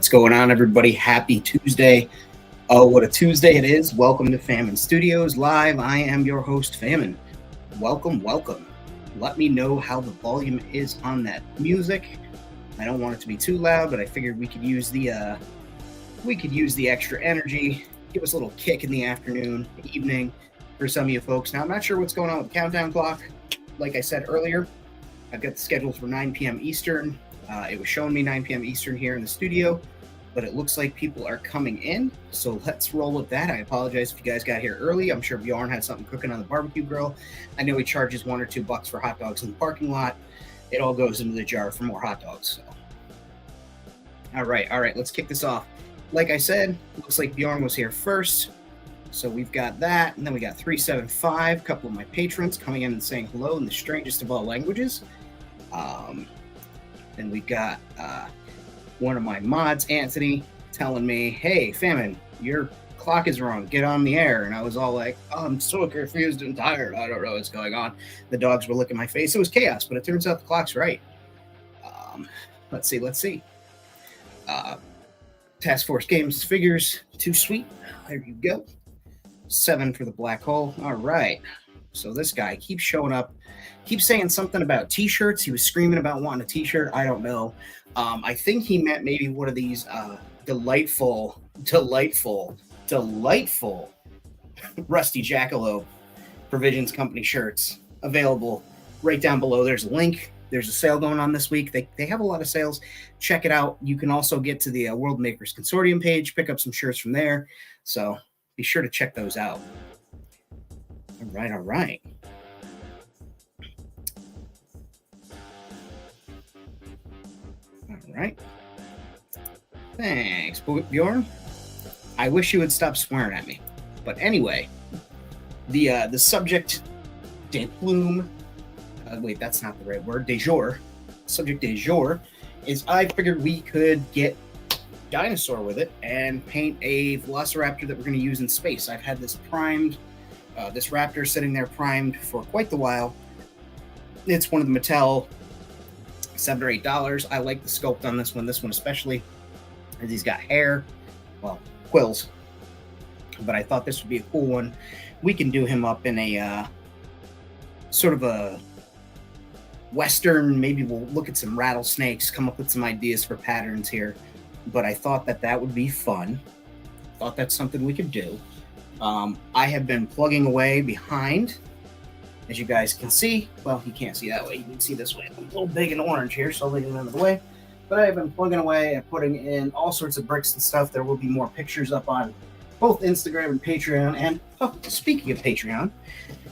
What's going on, everybody? Happy Tuesday. Oh, what a Tuesday it is. Welcome to Famine Studios Live. I am your host, Famine. Welcome, welcome. Let me know how the volume is on that music. I don't want it to be too loud, but I figured we could use the extra energy. Give us a little kick in the afternoon, evening for some of you folks. Now, I'm not sure what's going on with the countdown clock. Like I said earlier, I've got the schedule for 9 p.m. Eastern. It was showing me 9 p.m. Eastern here in the studio, but it looks like people are coming in, so let's roll with that. I apologize if you guys got here early. I'm sure Bjorn had something cooking on the barbecue grill. I know he charges $1 or $2 for hot dogs in the parking lot. It all goes into the jar for more hot dogs. So. All right, let's kick this off. Like I said, looks like Bjorn was here first, so we've got that, and then we got 375, a couple of my patrons coming in and saying hello in the strangest of all languages. And we got one of my mods, Anthony, telling me, hey, Famine, your clock is wrong. Get on the air. And I was all like, oh, I'm so confused and tired. I don't know what's going on. The dogs were licking my face. It was chaos, but it turns out the clock's right. Let's see. Task Force Games figures, too sweet. There you go. 7 for the black hole. All right. So this guy keeps showing up, keeps saying something about t-shirts. He was screaming about wanting a t-shirt. I don't know. I think he meant maybe one of these delightful Rusty Jackalope Provisions Company shirts available right down below. There's a link. There's a sale going on this week. They have a lot of sales. Check it out. You can also get to the World Makers Consortium page, pick up some shirts from there. So be sure to check those out. All right. All right. Thanks, Bjorn. I wish you would stop swearing at me. But anyway, the subject de plume, wait, that's not the right word, de jour. Subject de jour is I figured we could get Dinosaur with it and paint a velociraptor that we're going to use in space. I've had this primed. This Raptor sitting there primed for quite the while. It's one of the Mattel $7 or $8. I like the sculpt on this one especially, as he's got hair, well, quills. But I thought this would be a cool one. We can do him up in a sort of a Western, maybe we'll look at some rattlesnakes, come up with some ideas for patterns here. But I thought that would be fun. Thought that's something we could do. I have been plugging away behind, as you guys can see. Well, you can't see that way. You can see this way. I'm a little big and orange here, so I'll leave it out of the way. But I've been plugging away and putting in all sorts of bricks and stuff. There will be more pictures up on both Instagram and Patreon. And speaking of Patreon,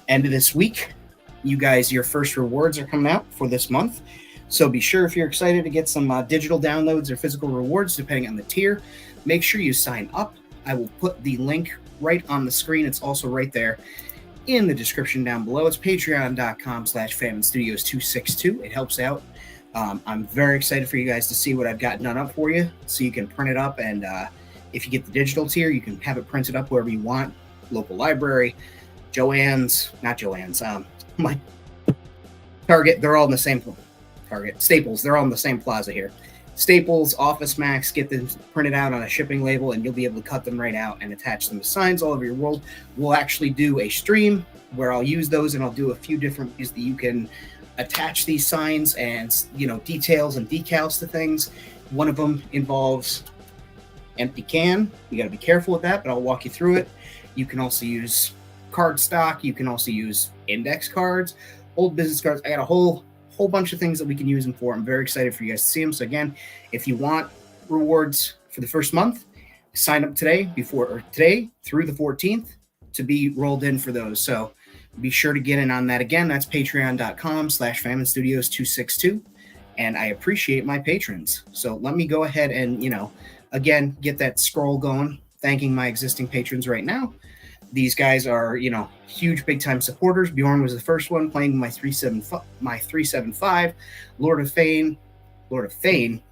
end of this week, you guys, your first rewards are coming out for this month. So be sure, if you're excited to get some digital downloads or physical rewards, depending on the tier, make sure you sign up. I will put the link right on the screen. It's also right there in the description down below. It's patreon.com/FamineStudios262. It helps out. I'm very excited for you guys to see what I've got done up for you, so you can print it up. And if you get the digital tier, you can have it printed up wherever you want. Local library, my Target, they're all in the same Target. Staples, they're all in the same plaza here. Staples, Office Max, get them printed out on a shipping label, and you'll be able to cut them right out and attach them to signs all over your world. We'll actually do a stream where I'll use those, and I'll do a few different ways that you can attach these signs and, details and decals to things. One of them involves empty can. You got to be careful with that, but I'll walk you through it. You can also use card stock. You can also use index cards, old business cards. I got a whole bunch of things that we can use them for. I'm very excited for you guys to see them. So again, if you want rewards for the first month, sign up today through the 14th to be rolled in for those. So be sure to get in on that. Again, that's patreon.com/FamineStudios262. And I appreciate my patrons. So let me go ahead and, again, get that scroll going, thanking my existing patrons right now. These guys are, huge big-time supporters. Bjorn was the first one playing my 375, Lord of Fane,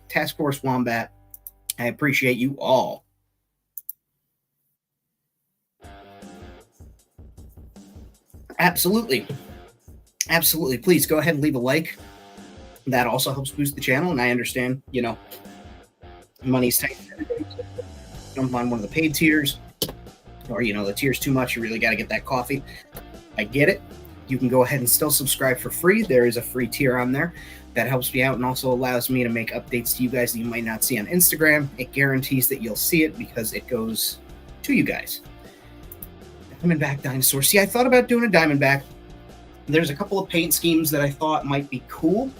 Task Force Wombat. I appreciate you all. Absolutely. Please go ahead and leave a like. That also helps boost the channel. And I understand, Money's tight for everybody. Jump on one of the paid tiers, or the tier's too much. You really got to get that coffee. I get it. You can go ahead and still subscribe for free. There is a free tier on there that helps me out and also allows me to make updates to you guys that you might not see on Instagram. It guarantees that you'll see it because it goes to you guys. Diamondback dinosaur. See, I thought about doing a Diamondback. There's a couple of paint schemes that I thought might be cool.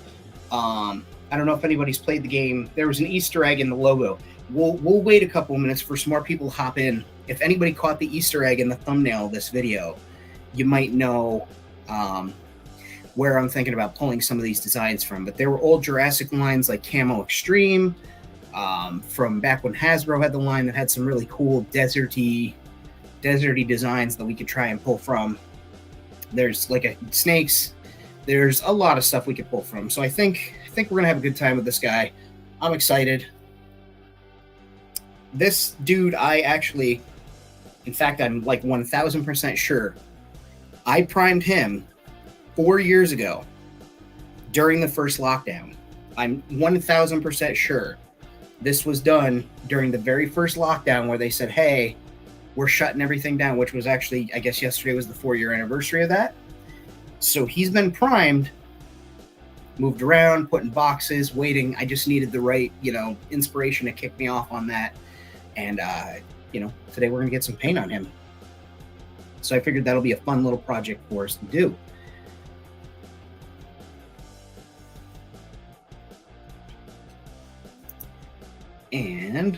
I don't know if anybody's played the game. There was an Easter egg in the logo. We'll wait a couple of minutes for some more people to hop in. If anybody caught the Easter egg in the thumbnail of this video, you might know where I'm thinking about pulling some of these designs from. But there were old Jurassic lines like Camo Extreme, from back when Hasbro had the line that had some really cool deserty designs that we could try and pull from. There's like snakes. There's a lot of stuff we could pull from. So I think we're gonna have a good time with this guy. I'm excited. This dude, in fact, I'm like 1000% sure I primed him 4 years ago during the first lockdown. I'm 1000% sure this was done during the very first lockdown where they said, hey, we're shutting everything down, which was actually, I guess yesterday was the 4-year anniversary of that. So he's been primed, moved around, put in boxes, waiting. I just needed the right, inspiration to kick me off on that. And, today we're going to get some paint on him. So I figured that'll be a fun little project for us to do. And,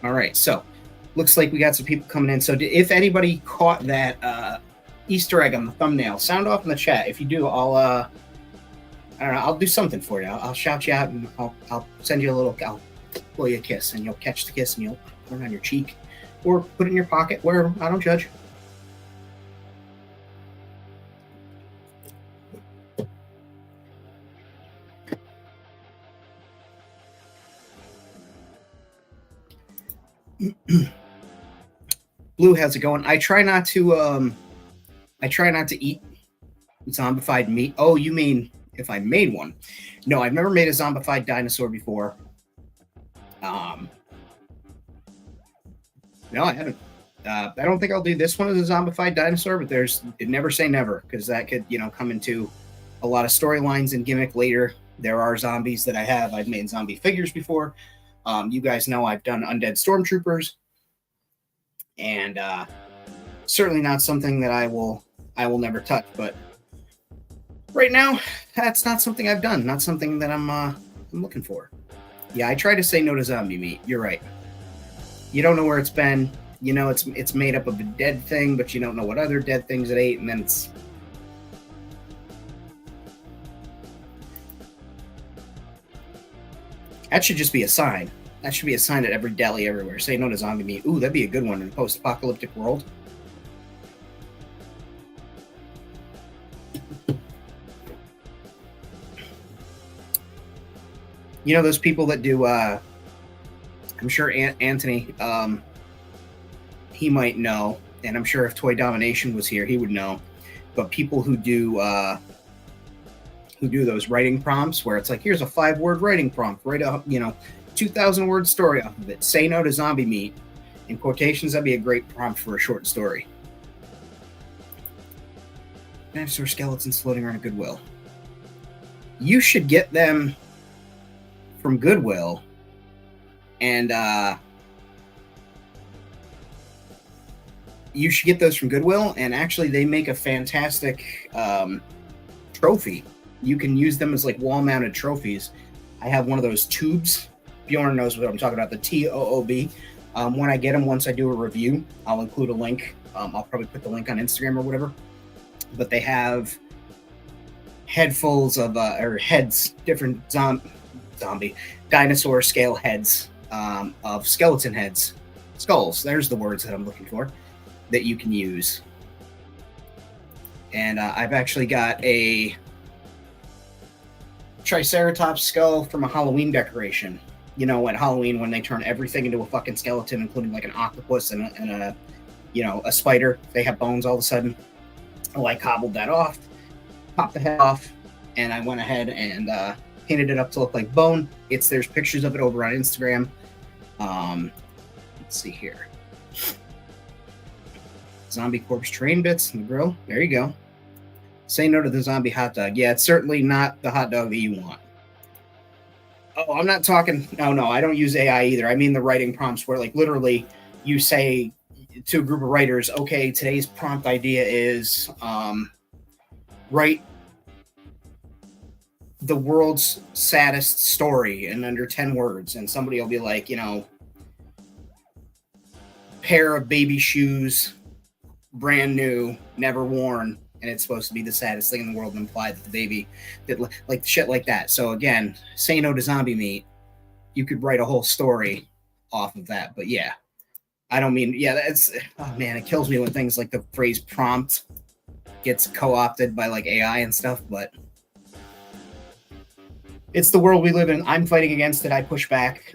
all right, so looks like we got some people coming in. So if anybody caught that Easter egg on the thumbnail, sound off in the chat. If you do, I don't know, I'll do something for you. I'll shout you out and I'll send you I'll blow you a kiss and you'll catch the kiss and you'll put it on your cheek or put it in your pocket, wherever. I don't judge. Blue, how's it going? I try not to eat zombified meat. Oh, you mean if I made one? No, I've never made a zombified dinosaur before. No, I haven't. I don't think I'll do this one as a zombified dinosaur, but never say never, because that could, come into a lot of storylines and gimmick later. There are zombies that I've made zombie figures before. You guys know I've done undead stormtroopers, and certainly not something that I will never touch. But right now, that's not something I've done. Not something that I'm looking for. Yeah, I try to say no to zombie meat. You're right. You don't know where it's been. It's made up of a dead thing, but you don't know what other dead things it ate, and then it's... That should just be a sign. That should be a sign at every deli everywhere. Say no to zombie meat. Ooh, that'd be a good one in a post-apocalyptic world. Those people that do... I'm sure Anthony, he might know, and I'm sure if Toy Domination was here, he would know. But people who do those writing prompts, where it's like, here's a 5-word writing prompt, write a 2,000-word story off of it. Say no to zombie meat. In quotations, that'd be a great prompt for a short story. Dinosaur skeletons floating around Goodwill. You should get them from Goodwill. And you should get those from Goodwill. And actually, they make a fantastic trophy. You can use them as like wall-mounted trophies. I have one of those tubes. Bjorn knows what I'm talking about, the TOOB. When I get them, once I do a review, I'll include a link. I'll probably put the link on Instagram or whatever. But they have headfuls of, or heads, different zombie dinosaur scale heads. Of skeleton heads, skulls, there's the words that I'm looking for, that you can use. And I've actually got a Triceratops skull from a Halloween decoration. At Halloween when they turn everything into a fucking skeleton, including like an octopus and a spider. They have bones all of a sudden. Oh, I cobbled that off, popped the head off, and I went ahead and painted it up to look like bone. There's pictures of it over on Instagram. Let's see here. Zombie corpse train bits in the grill. There you go. Say no to the zombie hot dog. Yeah, it's certainly not the hot dog that you want. Oh, I'm not talking. No, I don't use AI either. I mean the writing prompts where, like, literally you say to a group of writers, okay, today's prompt idea is write the world's saddest story in under 10 words. And somebody will be like, pair of baby shoes, brand new, never worn, and it's supposed to be the saddest thing in the world and imply that the baby did, like, shit like that. So again, say no to zombie meat. You could write a whole story off of that. But yeah, I don't mean, that's, oh man, it kills me when things like the phrase prompt gets co-opted by like AI and stuff, but it's the world we live in. I'm fighting against it. I push back.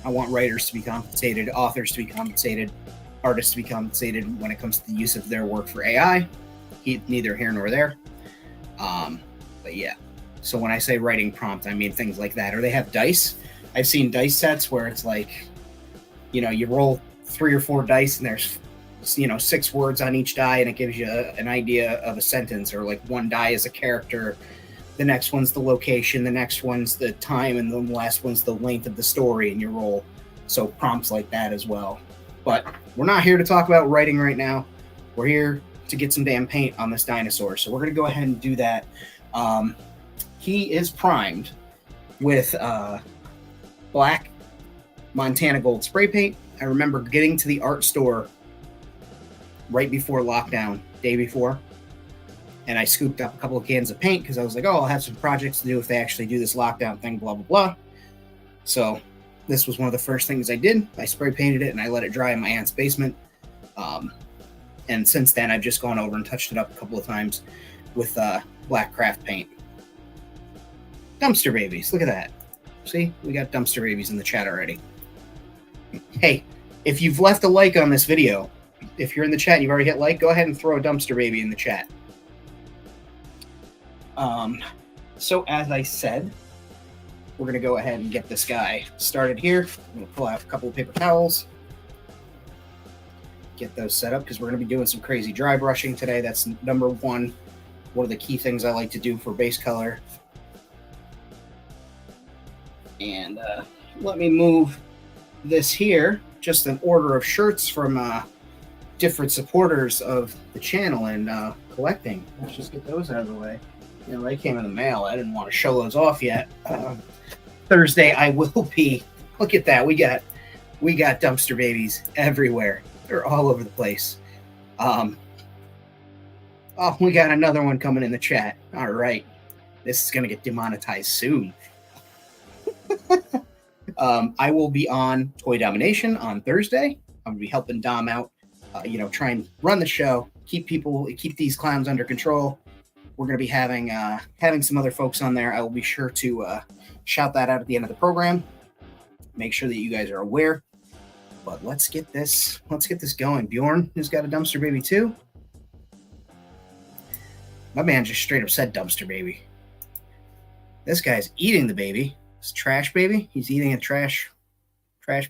I want writers to be compensated, authors to be compensated, artists to be compensated when it comes to the use of their work for AI. Neither here nor there. But yeah. So when I say writing prompt, I mean things like that. Or they have dice. I've seen dice sets where it's like, you roll 3 or 4 dice and there's, 6 words on each die and it gives you an idea of a sentence, or like one die is a character, the next one's the location, the next one's the time, and the last one's the length of the story, and you roll. So prompts like that as well. But we're not here to talk about writing right now. We're here to get some damn paint on this dinosaur. So we're going to go ahead and do that. He is primed with black Montana Gold spray paint. I remember getting to the art store right before lockdown, day before, and I scooped up a couple of cans of paint because I was like, oh, I'll have some projects to do if they actually do this lockdown thing, blah, blah, blah. So this was one of the first things I did. I spray painted it and I let it dry in my aunt's basement. And since then, I've just gone over and touched it up a couple of times with black craft paint. Dumpster babies, look at that. See, we got dumpster babies in the chat already. Hey, if you've left a like on this video, if you're in the chat and you've already hit like, go ahead and throw a dumpster baby in the chat. So as I said, we're going to go ahead and get this guy started here. I'm going to pull out a couple of paper towels, get those set up, because we're going to be doing some crazy dry brushing today. That's number one of the key things I like to do for base color. And let me move this here, just an order of shirts from different supporters of the channel and collecting. Let's just get those out of the way. They came in the mail. I didn't want to show those off yet. Thursday I will be. Look at that. We got dumpster babies everywhere. They're all over the place. Oh, we got another one coming in the chat. All right. This is going to get demonetized soon. I will be on Toy Domination on Thursday. I'm going to be helping Dom out, try and run the show, keep these clowns under control. We're going to be having some other folks on there. I will be sure to shout that out at the end of the program. Make sure that you guys are aware. But let's get this going. Bjorn has got a dumpster baby too. My man just straight up said dumpster baby. This guy's eating the baby. It's trash baby. He's eating a trash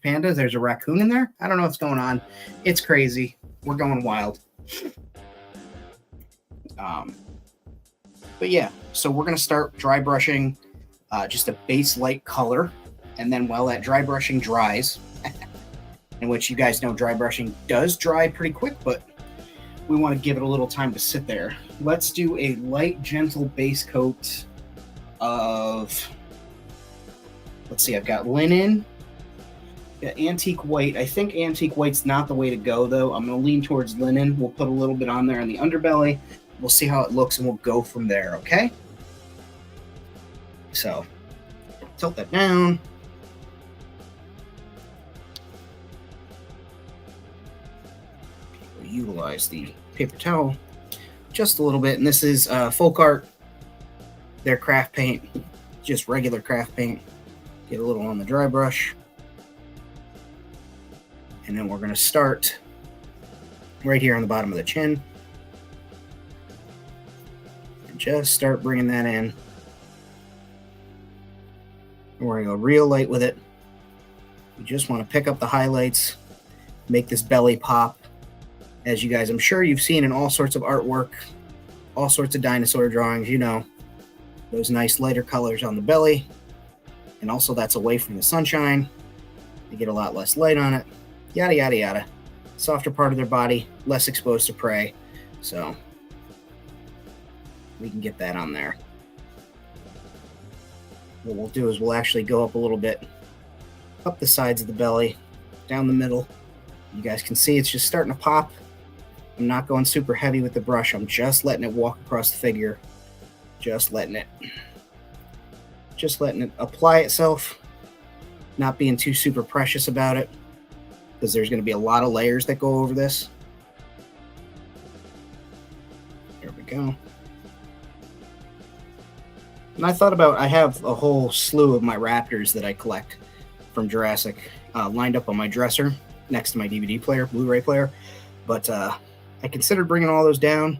panda. There's a raccoon in there. I don't know what's going on. It's crazy. We're going wild. But yeah, so we're going to start dry brushing just a base light color. And then while that dry brushing dries, in which you guys know dry brushing does dry pretty quick, but we want to give it a little time to sit there. Let's do a light, gentle base coat of, let's see, I've got linen, got antique white. I think antique white's not the way to go, though. I'm going to lean towards linen. We'll put a little bit on there on the underbelly. We'll see how it looks, and we'll go from there, okay? So, tilt that down. We'll utilize the paper towel just a little bit, and this is Folk Art. Their craft paint, just regular craft paint. Get a little on the dry brush. And then we're going to start right here on the bottom of the chin. And just start bringing that in. And we're going to go real light with it. You just want to pick up the highlights, make this belly pop. As you guys, I'm sure you've seen in all sorts of artwork, all sorts of dinosaur drawings, you know, those nice lighter colors on the belly. And also that's away from the sunshine. You get a lot less light on it. Yada, yada, yada. Softer part of their body, less exposed to prey. So we can get that on there. What we'll do is we'll actually go up a little bit, up the sides of the belly, down the middle. You guys can see it's just starting to pop. I'm not going super heavy with the brush. I'm just letting it walk across the figure. Just letting it apply itself. Not being too super precious about it, because there's going to be a lot of layers that go over this. There we go. And I thought about, I have a whole slew of my raptors that I collect from Jurassic lined up on my dresser next to my DVD player, Blu-ray player. But I considered bringing all those down.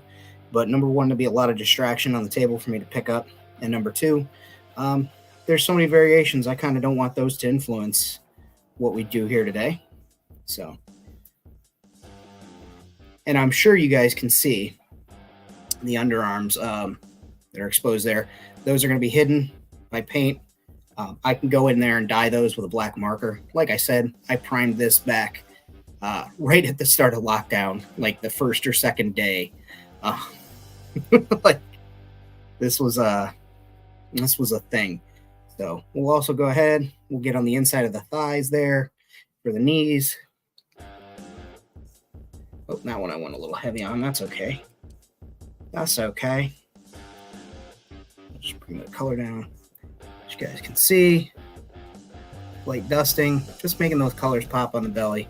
But number one, to be a lot of distraction on the table for me to pick up. And number two, there's so many variations. I kind of don't want those to influence what we do here today. So, and I'm sure you guys can see the underarms that are exposed there. Those are going to be hidden by paint. I can go in there and dye those with a black marker. Like I said, I primed this back right at the start of lockdown, like the first or second day. Like this was a thing. So we'll also go ahead. We'll get on the inside of the thighs there for the knees. Oh, that one I went a little heavy on. That's okay. That's okay. Just bring the color down. As you guys can see, light dusting, just making those colors pop on the belly.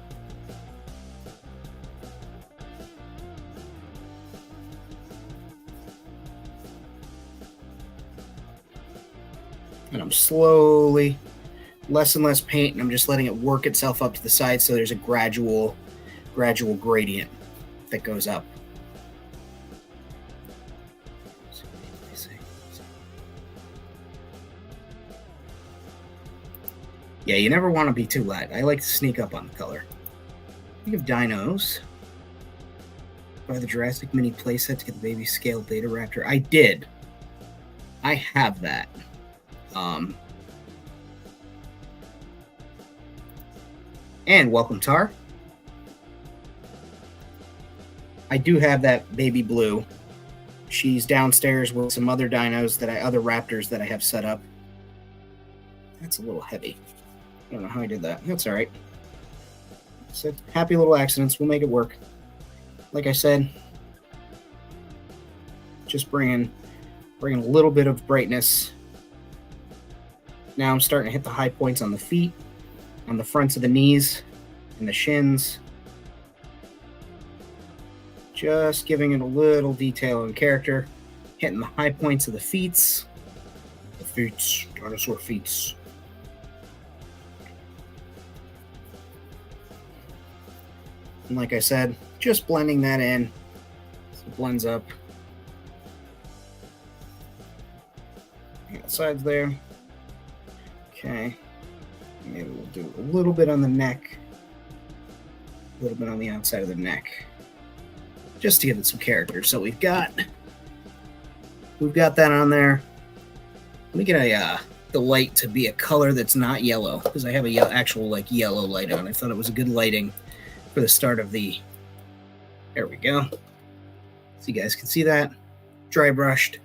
And I'm slowly, less and less paint, and I'm just letting it work itself up to the side so there's a gradual gradient that goes up. Yeah, you never want to be too light. I like to sneak up on the color. Think of dinos. Buy the Jurassic mini playset to get the baby scale beta raptor. I did. I have that. And welcome, Tar. I do have that baby blue. She's downstairs with some other dinos other raptors that I have set up. That's a little heavy. I don't know how I did that. That's all right. So happy little accidents. We'll make it work. Like I said, just bringing a little bit of brightness. Now I'm starting to hit the high points on the feet, on the fronts of the knees, and the shins. Just giving it a little detail and character. Hitting the high points of the feet. The feet, dinosaur feet. And like I said, just blending that in. So it blends up. The sides there. Okay. Maybe we'll do a little bit on the neck. A little bit on the outside of the neck. Just to give it some character. So we've got that on there. Let me get the light to be a color that's not yellow, because I have a actual like yellow light on. I thought it was a good lighting for the start of the. There we go. So you guys can see that. Dry brushed.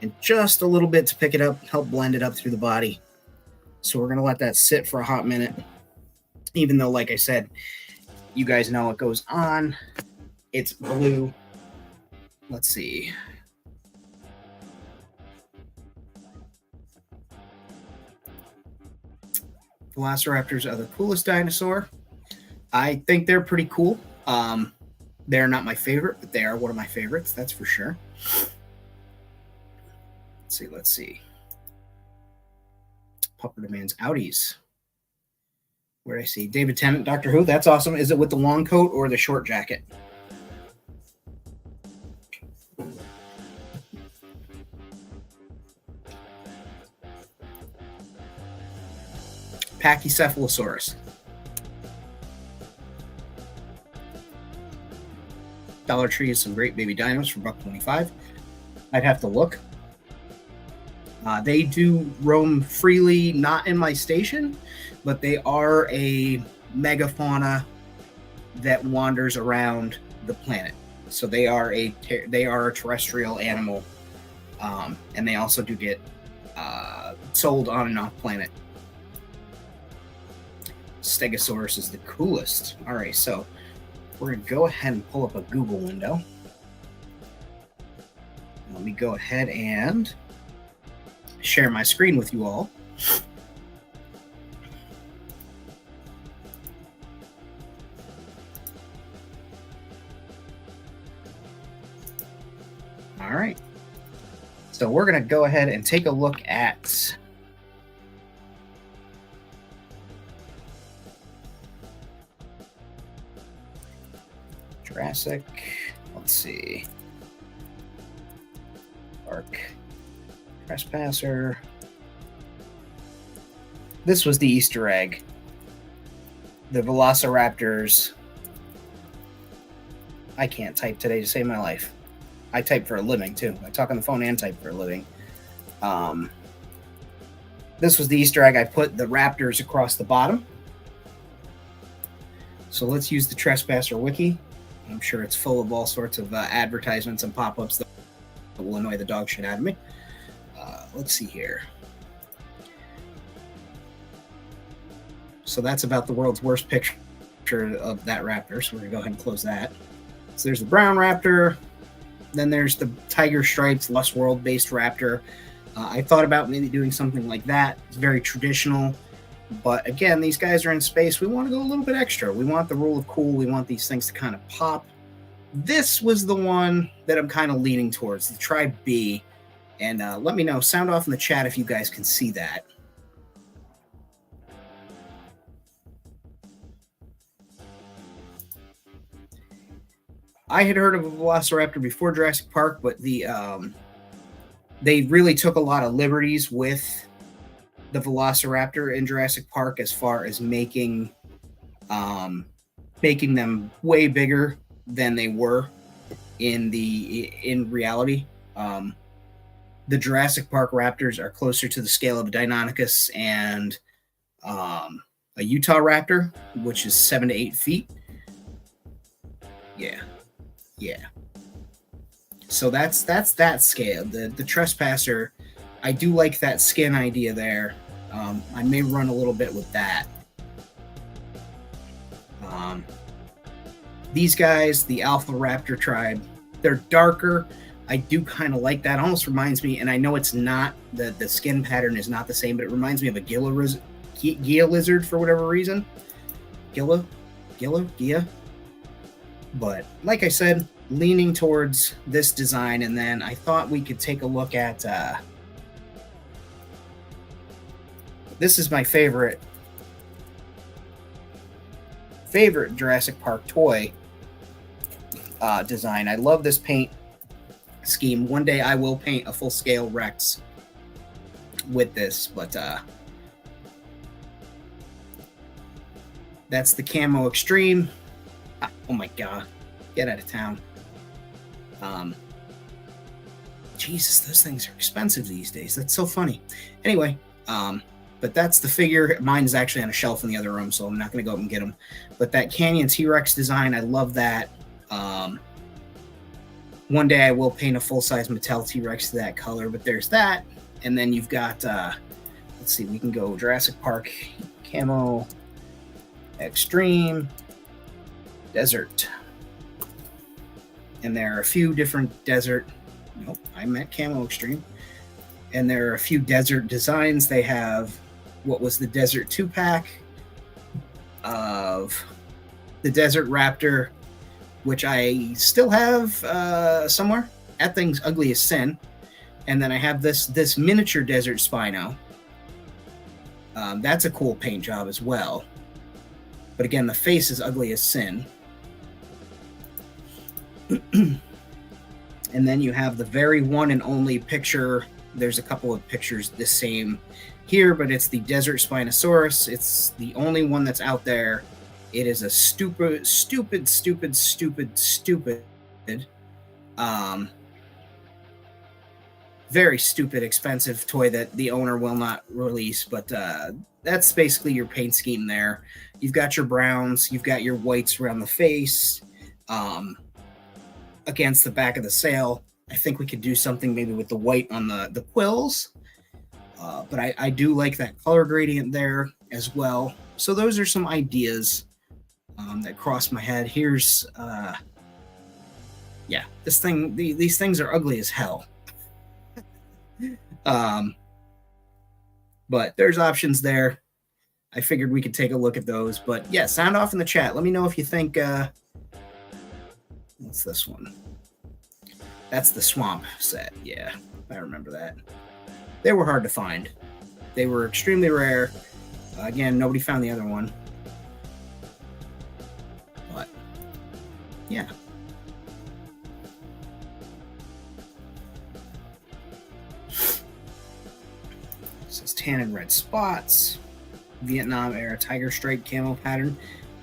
And just a little bit to pick it up, help blend it up through the body. So we're going to let that sit for a hot minute. Even though, like I said, you guys know it goes on. It's blue. Let's see. Velociraptors are the coolest dinosaur. I think they're pretty cool. They're not my favorite, but they are one of my favorites, that's for sure. Let's see. Pupper demands outies. Where did I see? David Tennant, Doctor Who. That's awesome. Is it with the long coat or the short jacket? Pachycephalosaurus. Dollar Tree is some great baby dinos for $1.25. I'd have to look. They do roam freely, not in my station, but they are a megafauna that wanders around the planet. So they are a terrestrial animal, and they also do get sold on and off planet. Stegosaurus is the coolest. All right, so we're going to go ahead and pull up a Google window. Let me go ahead and share my screen with you all. All right. So we're going to go ahead and take a look at Jurassic, let's see, Park, Trespasser. This was the Easter egg. The velociraptors. I can't type today to save my life. I type for a living too. I talk on the phone and type for a living. This was the Easter egg. I put the raptors across the bottom. So let's use the Trespasser wiki. I'm sure it's full of all sorts of advertisements and pop-ups that will annoy the dog shit out of me. Let's see here. So that's about the world's worst picture of that raptor. So we're going to go ahead and close that. So there's the brown raptor. Then there's the tiger stripes, Lost World-based raptor. I thought about maybe doing something like that. It's very traditional. But again, these guys are in space. We want to go a little bit extra. We want the rule of cool. We want these things to kind of pop. This was the one that I'm kind of leaning towards, the Tribe B. And let me know. Sound off in the chat if you guys can see that. I had heard of a velociraptor before Jurassic Park, but they really took a lot of liberties with the velociraptor in Jurassic Park as far as making them way bigger than they were in reality. The Jurassic Park raptors are closer to the scale of a Deinonychus and a Utah raptor, which is 7 to 8 feet. Yeah. So that's that scale. The Trespasser, I do like that skin idea there. I may run a little bit with that. These guys, the Alpha Raptor tribe, they're darker. I do kind of like that. Almost reminds me, and I know it's not, the skin pattern is not the same, but it reminds me of a Gila lizard for whatever reason. Gila. But like I said, leaning towards this design, and then I thought we could take a look at this is my favorite Jurassic Park toy design. I love this paint scheme. One day I will paint a full-scale Rex with this, but that's the Camo Extreme. Oh my god, get out of town. Jesus, those things are expensive these days. That's so funny. Anyway, but that's the figure. Mine is actually on a shelf in the other room, so I'm not going to go up and get them. But that Canyon T-Rex design, I love that. One day I will paint a full-size Mattel T-Rex to that color, but there's that. And then you've got, let's see, we can go Jurassic Park, Camo, Extreme, Desert. And there are a few different desert, nope, I meant Camo Extreme. And there are a few desert designs. They have what was the Desert 2-pack of the Desert Raptor, which I still have somewhere. That thing's ugly as sin. And then I have this miniature Desert Spino. That's a cool paint job as well. But again, the face is ugly as sin. And then you have the very one and only picture there's a couple of pictures the same here, but it's the desert Spinosaurus. It's the only one that's out there. It is a stupid, very stupid, expensive toy that the owner will not release. But that's basically your paint scheme there. You've got your browns, you've got your whites around the face, against the back of the sail. I think we could do something maybe with the white on the quills. But I do like that color gradient there as well. So those are some ideas that crossed my head. Here's, yeah, these things are ugly as hell. But there's options there. I figured we could take a look at those. But yeah, sound off in the chat. Let me know if you think, what's this one? That's the swamp set. Yeah, I remember that. They were hard to find. They were extremely rare. Again, nobody found the other one. But yeah. This is tan and red spots. Vietnam era tiger stripe camo pattern.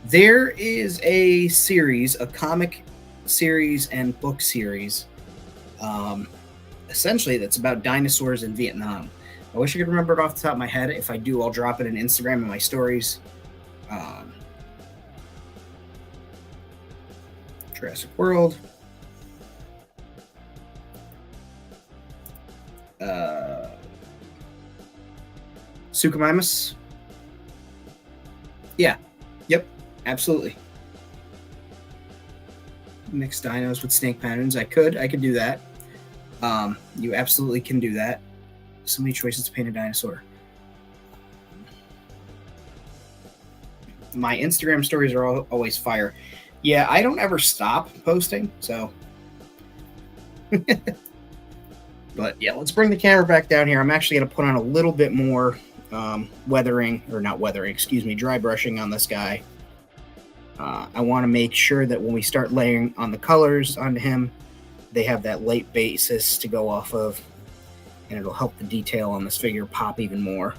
There is a series, a comic series and book series, essentially that's about dinosaurs in Vietnam. I wish I could remember it off the top of my head. If I do, I'll drop it in Instagram and my stories. Jurassic World. Suchomimus. Yeah. Yep. Absolutely. Mixed dinos with snake patterns. I could do that. You absolutely can do that. So many choices to paint a dinosaur. My Instagram stories are always fire. Yeah, I don't ever stop posting, so. But yeah, let's bring the camera back down here. I'm actually going to put on a little bit more dry brushing on this guy. I want to make sure that when we start layering on the colors onto him, they have that light basis to go off of, and it'll help the detail on this figure pop even more.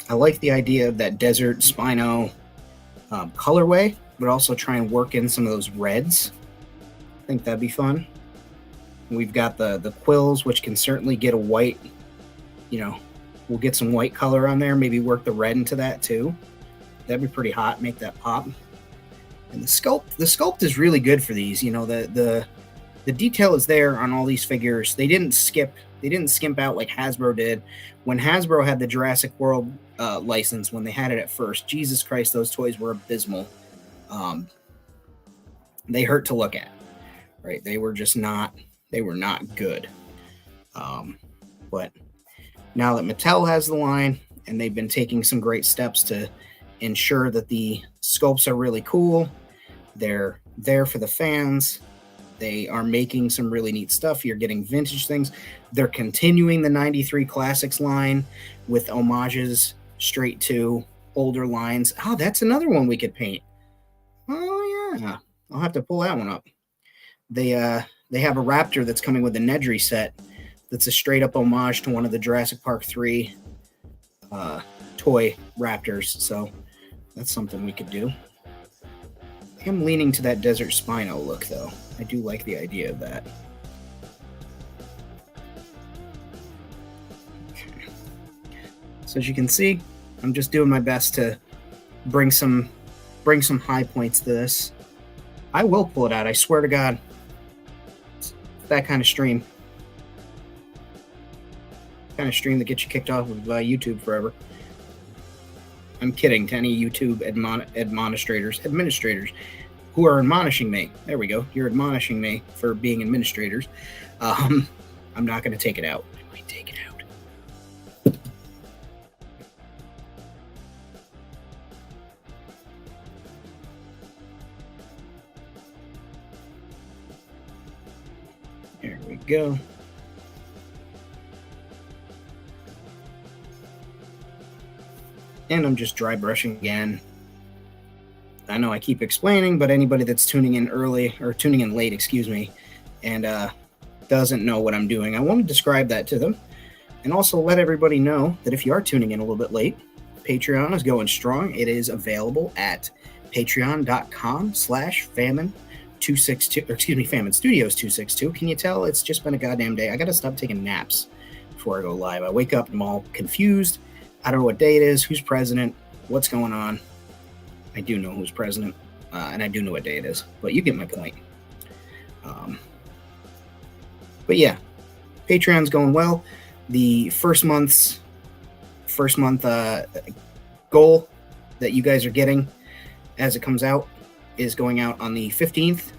I like the idea of that desert Spino colorway, but also try and work in some of those reds. I think that'd be fun. We've got the quills, which can certainly get a white, we'll get some white color on there, maybe work the red into that too. That'd be pretty hot, make that pop. And the sculpt is really good for these. The detail is there on all these figures. They didn't skimp out like Hasbro did. When Hasbro had the Jurassic World license, when they had it at first, Jesus Christ, those toys were abysmal. They hurt to look at, right? They were not good. But now that Mattel has the line, and they've been taking some great steps to ensure that the sculpts are really cool, they're there for the fans. They are making some really neat stuff. You're getting vintage things. They're continuing the 93 Classics line with homages straight to older lines. Oh, that's another one we could paint. Oh, yeah. I'll have to pull that one up. They have a raptor that's coming with a Nedry set that's a straight-up homage to one of the Jurassic Park 3 toy raptors. So that's something we could do. I'm leaning to that Desert Spino look, though. I do like the idea of that. Okay. So as you can see, I'm just doing my best to bring some high points to this. I will pull it out. I swear to God. It's that kind of stream. Kind of stream that gets you kicked off of YouTube forever. I'm kidding to any YouTube administrators who are admonishing me. There we go. You're admonishing me for being administrators. I'm not going to take it out. I might take it out. There we go. And I'm just dry brushing again. I know I keep explaining, but anybody that's tuning in early or tuning in late, excuse me, and doesn't know what I'm doing, I want to describe that to them and also let everybody know that if you are tuning in a little bit late, Patreon is going strong. It is available at patreon.com/famine262, or excuse me, Famine Studios 262. Can you tell it's just been a goddamn day? I got to stop taking naps before I go live. I wake up and I'm all confused. I don't know what day it is, who's president, what's going on. I do know who's president, and I do know what day it is, but you get my point. But yeah, Patreon's going well. The first month goal that you guys are getting as it comes out is going out on the 15th.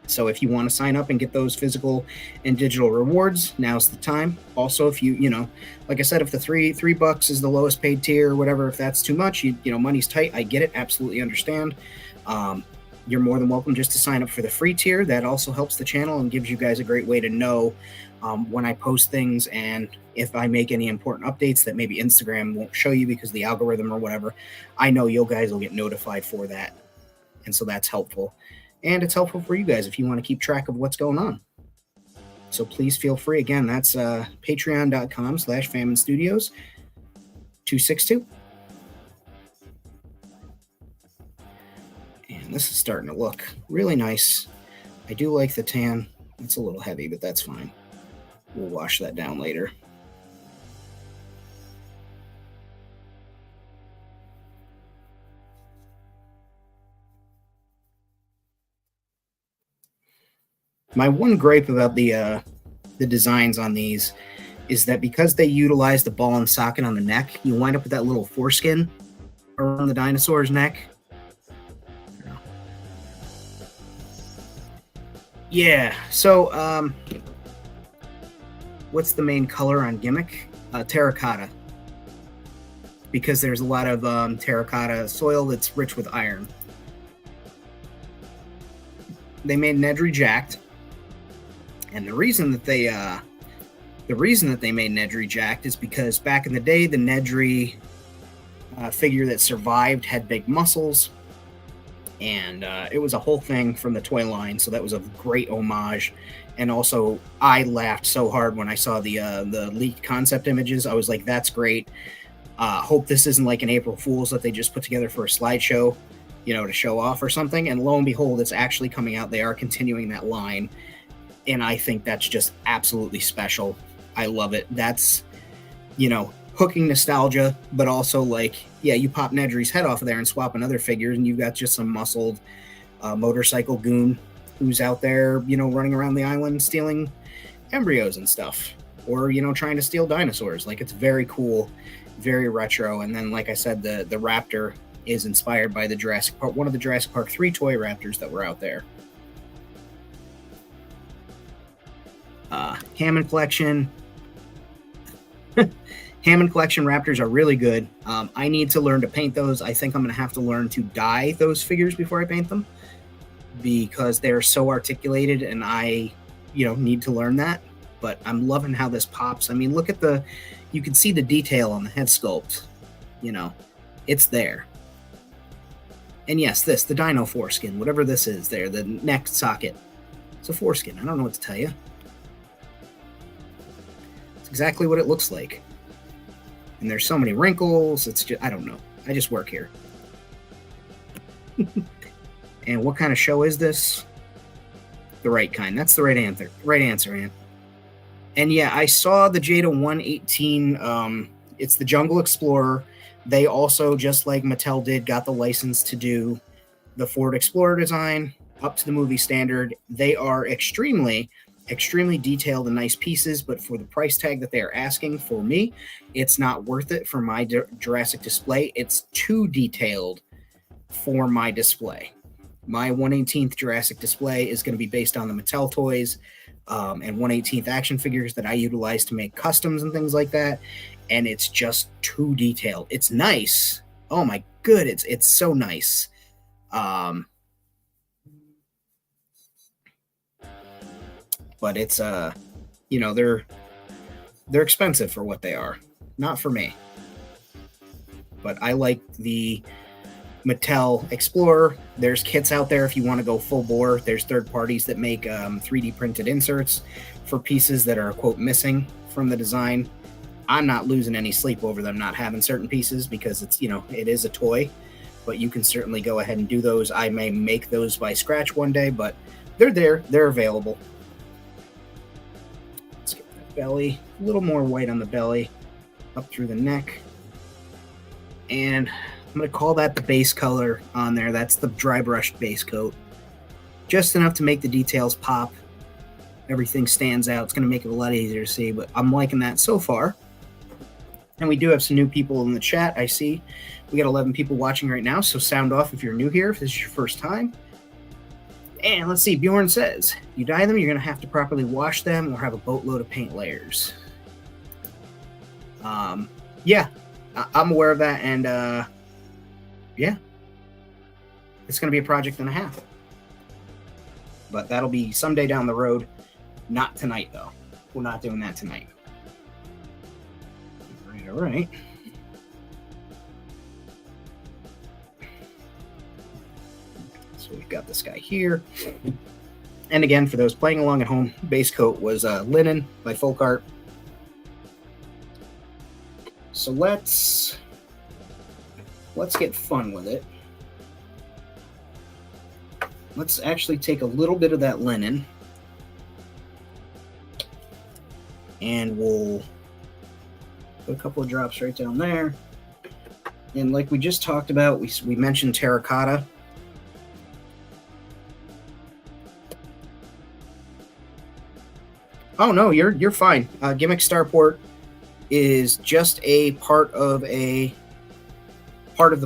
So if you want to sign up and get those physical and digital rewards, now's the time. Also, if you know, like I said, if the $3 is the lowest paid tier or whatever, if that's too much, you know, money's tight. I get it. Absolutely understand. You're more than welcome just to sign up for the free tier. That also helps the channel and gives you guys a great way to know when I post things and if I make any important updates that maybe Instagram won't show you because the algorithm or whatever. I know you guys will get notified for that. And so that's helpful. And it's helpful for you guys if you want to keep track of what's going on. So please feel free. Again, that's patreon.com/Famine Studios 262. And this is starting to look really nice. I do like the tan. It's a little heavy, but that's fine. We'll wash that down later. My one gripe about the designs on these is that because they utilize the ball and socket on the neck, you wind up with that little foreskin around the dinosaur's neck. Yeah, so what's the main color on Gimmick? Terracotta. Because there's a lot of terracotta soil that's rich with iron. They made Nedry jacked. And the reason that they made Nedry jacked is because back in the day, the Nedry figure that survived had big muscles, and it was a whole thing from the toy line. So that was a great homage. And also, I laughed so hard when I saw the leaked concept images. I was like, "That's great." Hope this isn't like an April Fool's that they just put together for a slideshow, you know, to show off or something. And lo and behold, it's actually coming out. They are continuing that line. And I think that's just absolutely special. I love it. That's, you know, hooking nostalgia, but also like, yeah, you pop Nedry's head off of there and swap another figures, and you've got just some muscled motorcycle goon who's out there, you know, running around the island stealing embryos and stuff, or, you know, trying to steal dinosaurs. Like, it's very cool, very retro. And then, like I said, the raptor is inspired by the Jurassic Park, one of the Jurassic Park 3 toy raptors that were out there. Hammond Collection. Hammond Collection Raptors are really good. I need to learn to paint those. I think I'm going to have to learn to dye those figures before I paint them because they're so articulated, and I, you know, need to learn that. But I'm loving how this pops. I mean, look at you can see the detail on the head sculpt. You know, it's there. And yes, the dino foreskin, whatever this is there, the neck socket. It's a foreskin. I don't know what to tell you. Exactly what it looks like. And there's so many wrinkles. It's just, I don't know. I just work here. And what kind of show is this? The right kind. That's the right answer. Right answer, Ant. And yeah, I saw the Jada 118. It's the Jungle Explorer. They also, just like Mattel did, got the license to do the Ford Explorer design up to the movie standard. They are extremely detailed and nice pieces, but for the price tag that they are asking for me, it's not worth it for my Jurassic display. It's too detailed for my display. My 1/18th Jurassic display is going to be based on the Mattel toys and 1/18th action figures that I utilize to make customs and things like that, and it's just too detailed. It's nice. Oh my good, it's so nice. But it's you know, they're expensive for what they are. Not for me. But I like the Mattel Explorer. There's kits out there if you want to go full bore. There's third parties that make 3D printed inserts for pieces that are, quote, missing from the design. I'm not losing any sleep over them not having certain pieces because it's, it is a toy, but you can certainly go ahead and do those. I may make those by scratch one day, but they're there. They're available. Let's get that belly. A little more white on the belly, up through the neck. And I'm going to call that the base color on there. That's the dry brushed base coat. Just enough to make the details pop. Everything stands out. It's going to make it a lot easier to see, but I'm liking that so far. And we do have some new people in the chat, I see. We got 11 people watching right now, so sound off if you're new here, if this is your first time. And let's see, Bjorn says, you dye them, you're going to have to properly wash them or have a boatload of paint layers. Yeah, I'm aware of that, and yeah, it's going to be a project and a half. But that'll be someday down the road. Not tonight, though. We're not doing that tonight. All right. So we've got this guy here. And again, for those playing along at home, base coat was linen by Folkart. So let's get fun with it. Let's actually take a little bit of that linen and we'll put a couple of drops right down there. And like we just talked about, we mentioned terracotta. Oh no, you're fine. Gimmick Starport is just a part of the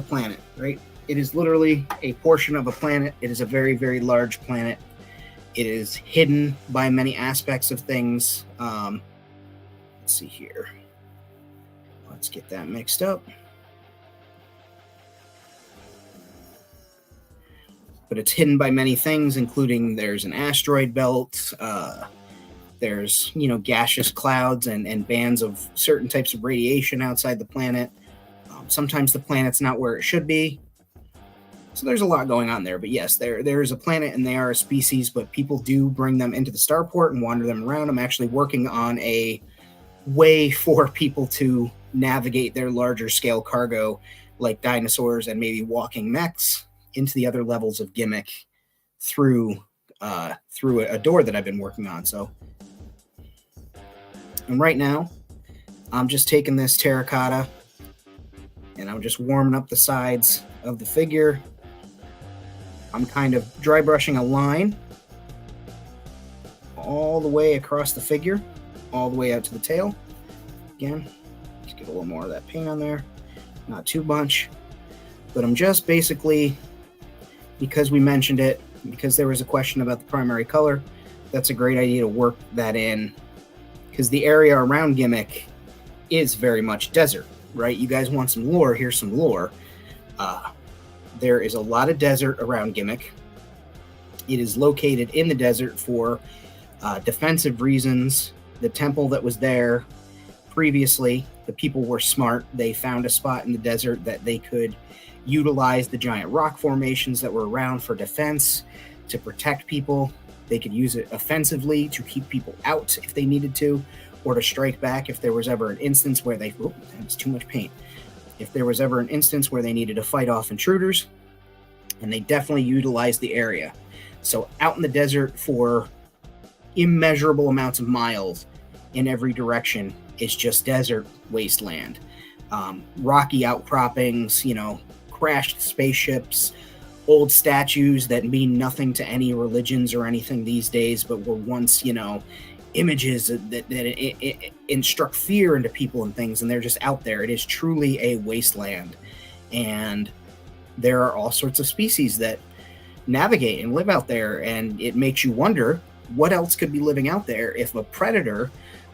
planet, right? It is literally a portion of a planet. It is a very, very large planet. It is hidden by many aspects of things. Let's see here. Let's get that mixed up. But it's hidden by many things, including there's an asteroid belt. There's, gaseous clouds and bands of certain types of radiation outside the planet. Sometimes the planet's not where it should be. So there's a lot going on there. But yes, there is a planet and they are a species, but people do bring them into the starport and wander them around. I'm actually working on a way for people to navigate their larger scale cargo like dinosaurs and maybe walking mechs into the other levels of Gimmick through a door that I've been working on. So, and right now I'm just taking this terracotta and I'm just warming up the sides of the figure. I'm kind of dry brushing a line all the way across the figure, all the way out to the tail. Again, just get a little more of that paint on there. Not too much, but I'm just basically, because we mentioned it, because there was a question about the primary color, that's a great idea to work that in, because the area around Gimmick is very much desert, right? You guys want some lore? Here's some lore. There is a lot of desert around Gimmick. It is located in the desert for defensive reasons. The temple that was there previously, the people were smart. They found a spot in the desert that they could utilize the giant rock formations that were around for defense, to protect people. They could use it offensively to keep people out if they needed to, or to strike back if there was ever an instance where they, oh, that's too much paint. If there was ever an instance where they needed to fight off intruders, and they definitely utilized the area. So out in the desert for immeasurable amounts of miles in every direction, it's just desert wasteland. Rocky outcroppings, crashed spaceships, old statues that mean nothing to any religions or anything these days, but were once, images that instruct fear into people and things, and they're just out there. It is truly a wasteland, and there are all sorts of species that navigate and live out there, and it makes you wonder what else could be living out there if a predator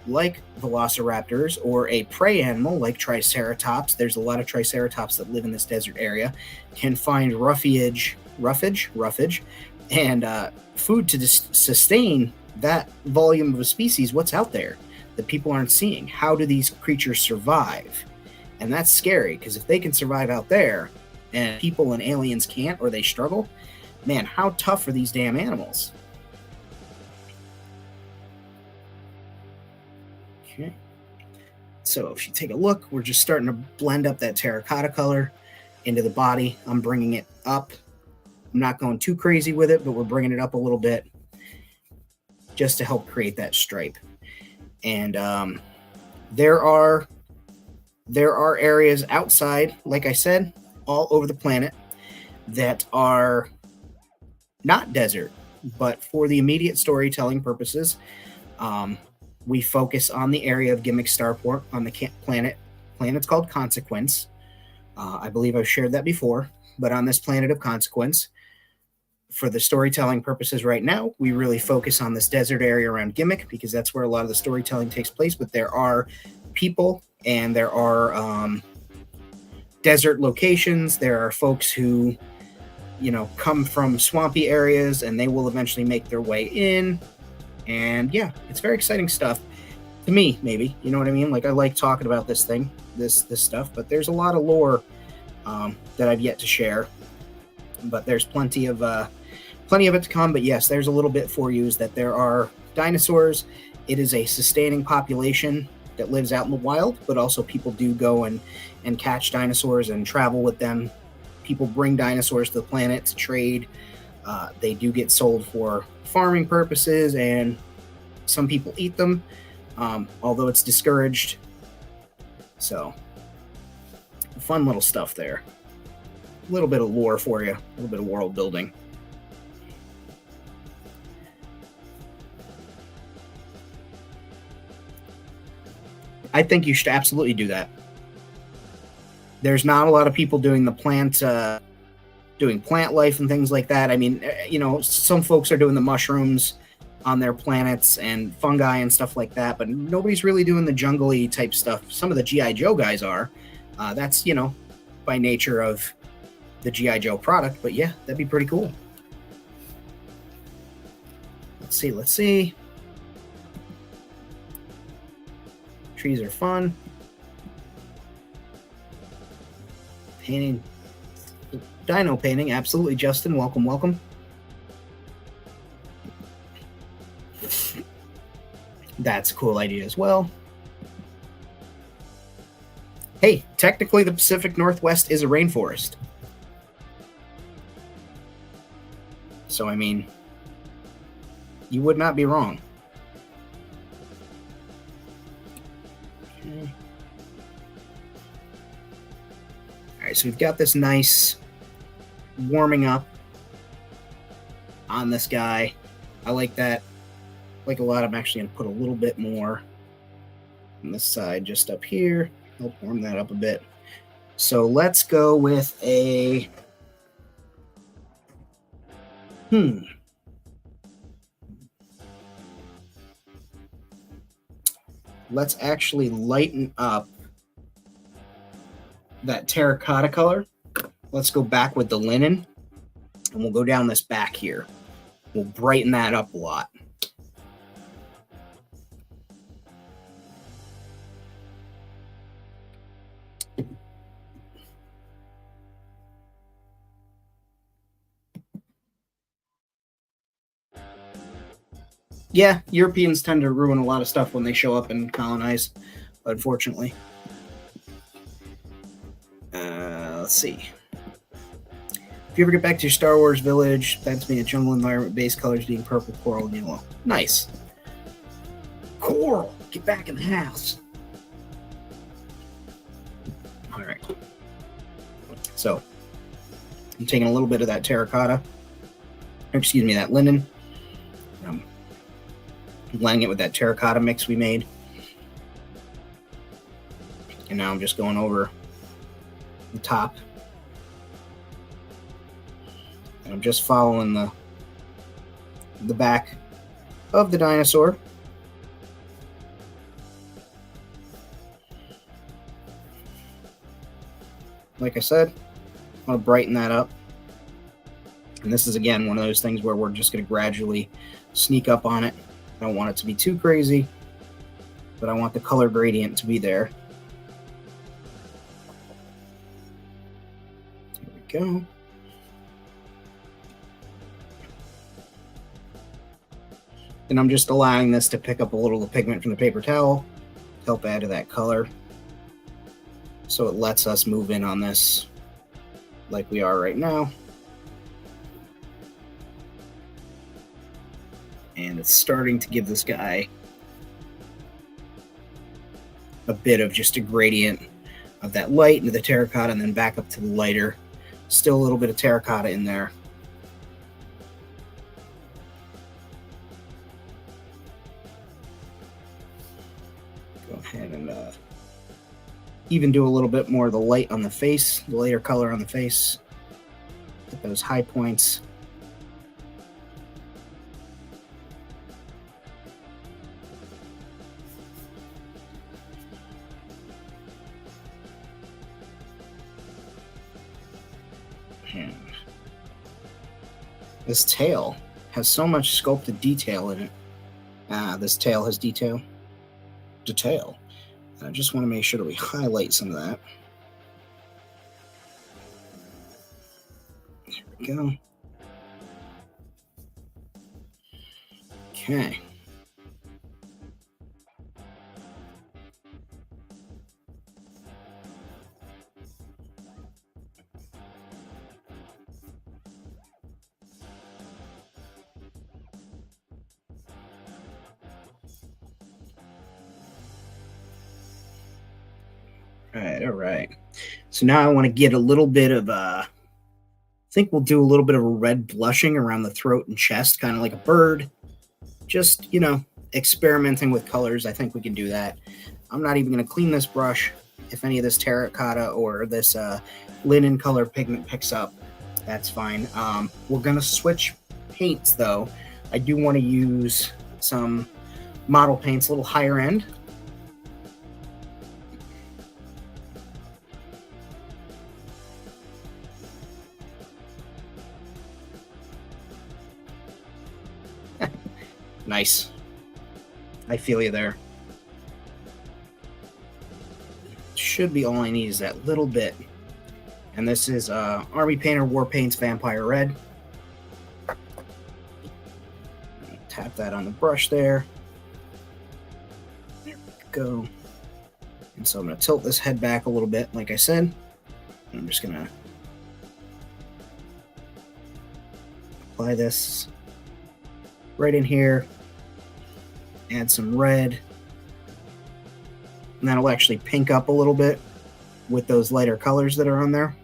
like velociraptors or a prey animal like triceratops, there's a lot of triceratops that live in this desert area, can find roughage and food to sustain that volume of a species. What's out there that people aren't seeing? How do these creatures survive? And that's scary, because if they can survive out there, and people and aliens can't, or they struggle, man, how tough are these damn animals? Okay. So if you take a look, we're just starting to blend up that terracotta color into the body. I'm bringing it up. I'm not going too crazy with it, but we're bringing it up a little bit just to help create that stripe. And there are areas outside, like I said, all over the planet that are not desert, but for the immediate storytelling purposes, we focus on the area of Gimmick Starport on the planet's called Consequence. I believe I've shared that before, but on this planet of Consequence, for the storytelling purposes right now, we really focus on this desert area around Gimmick because that's where a lot of the storytelling takes place, but there are people and there are desert locations. There are folks who, come from swampy areas and they will eventually make their way in. And yeah, it's very exciting stuff to me, maybe. You know what I mean? Like, I like talking about this stuff, but there's a lot of lore that I've yet to share. But there's plenty of it to come. But yes, there's a little bit for you, is that there are dinosaurs. It is a sustaining population that lives out in the wild, but also people do go and catch dinosaurs and travel with them. People bring dinosaurs to the planet to trade. They do get sold for farming purposes, and some people eat them, although it's discouraged. So, fun little stuff there. A little bit of lore for you, a little bit of world building. I think you should absolutely do that. There's not a lot of people doing the plant life and things like that. I mean, some folks are doing the mushrooms on their planets and fungi and stuff like that, but nobody's really doing the jungle-y type stuff. Some of the G.I. Joe guys are. That's, by nature of the G.I. Joe product, but yeah, that'd be pretty cool. Let's see. Trees are fun. Painting. Dino painting, absolutely, Justin. Welcome. That's a cool idea as well. Hey, technically the Pacific Northwest is a rainforest. So, I mean, you would not be wrong. Okay. All right, so we've got this nice warming up on this guy. I like that. Like a lot, I'm actually going to put a little bit more on this side, just up here. I'll warm that up a bit. So let's go with a... Let's actually lighten up that terracotta color. Let's go back with the linen, and we'll go down this back here. We'll brighten that up a lot. Yeah, Europeans tend to ruin a lot of stuff when they show up and colonize, unfortunately. Let's see. If you ever get back to your Star Wars village, that's being a jungle environment, base colors being purple, coral, and yellow. Nice. Coral! Get back in the house. All right. So, I'm taking a little bit of that terracotta, that linen. Blending it with that terracotta mix we made. And now I'm just going over the top. And I'm just following the back of the dinosaur. Like I said, I want to brighten that up. And this is, again, one of those things where we're just going to gradually sneak up on it. I don't want it to be too crazy, but I want the color gradient to be there. There we go. And I'm just allowing this to pick up a little of the pigment from the paper towel to help add to that color. So it lets us move in on this like we are right now. And it's starting to give this guy a bit of just a gradient of that light into the terracotta and then back up to the lighter. Still a little bit of terracotta in there. Go ahead and even do a little bit more of the light on the face, the lighter color on the face. Get those high points. And this tail has so much sculpted detail in it. This tail has detail. Detail. And I just want to make sure that we highlight some of that. There we go. Okay. All right. So now I want to get a little bit of I think we'll do a little bit of a red blushing around the throat and chest, kind of like a bird. Just, you know, experimenting with colors. I think we can do that. I'm not even going to clean this brush. If any of this terracotta or this linen color pigment picks up, that's fine. We're going to switch paints, though. I do want to use some model paints, a little higher end. Nice. I feel you there. Should be all I need is that little bit. And this is Army Painter War Paints Vampire Red. Tap that on the brush there. There we go. And so I'm going to tilt this head back a little bit, like I said. I'm just going to apply this right in here. Add some red. And that'll actually pink up a little bit with those lighter colors that are on there.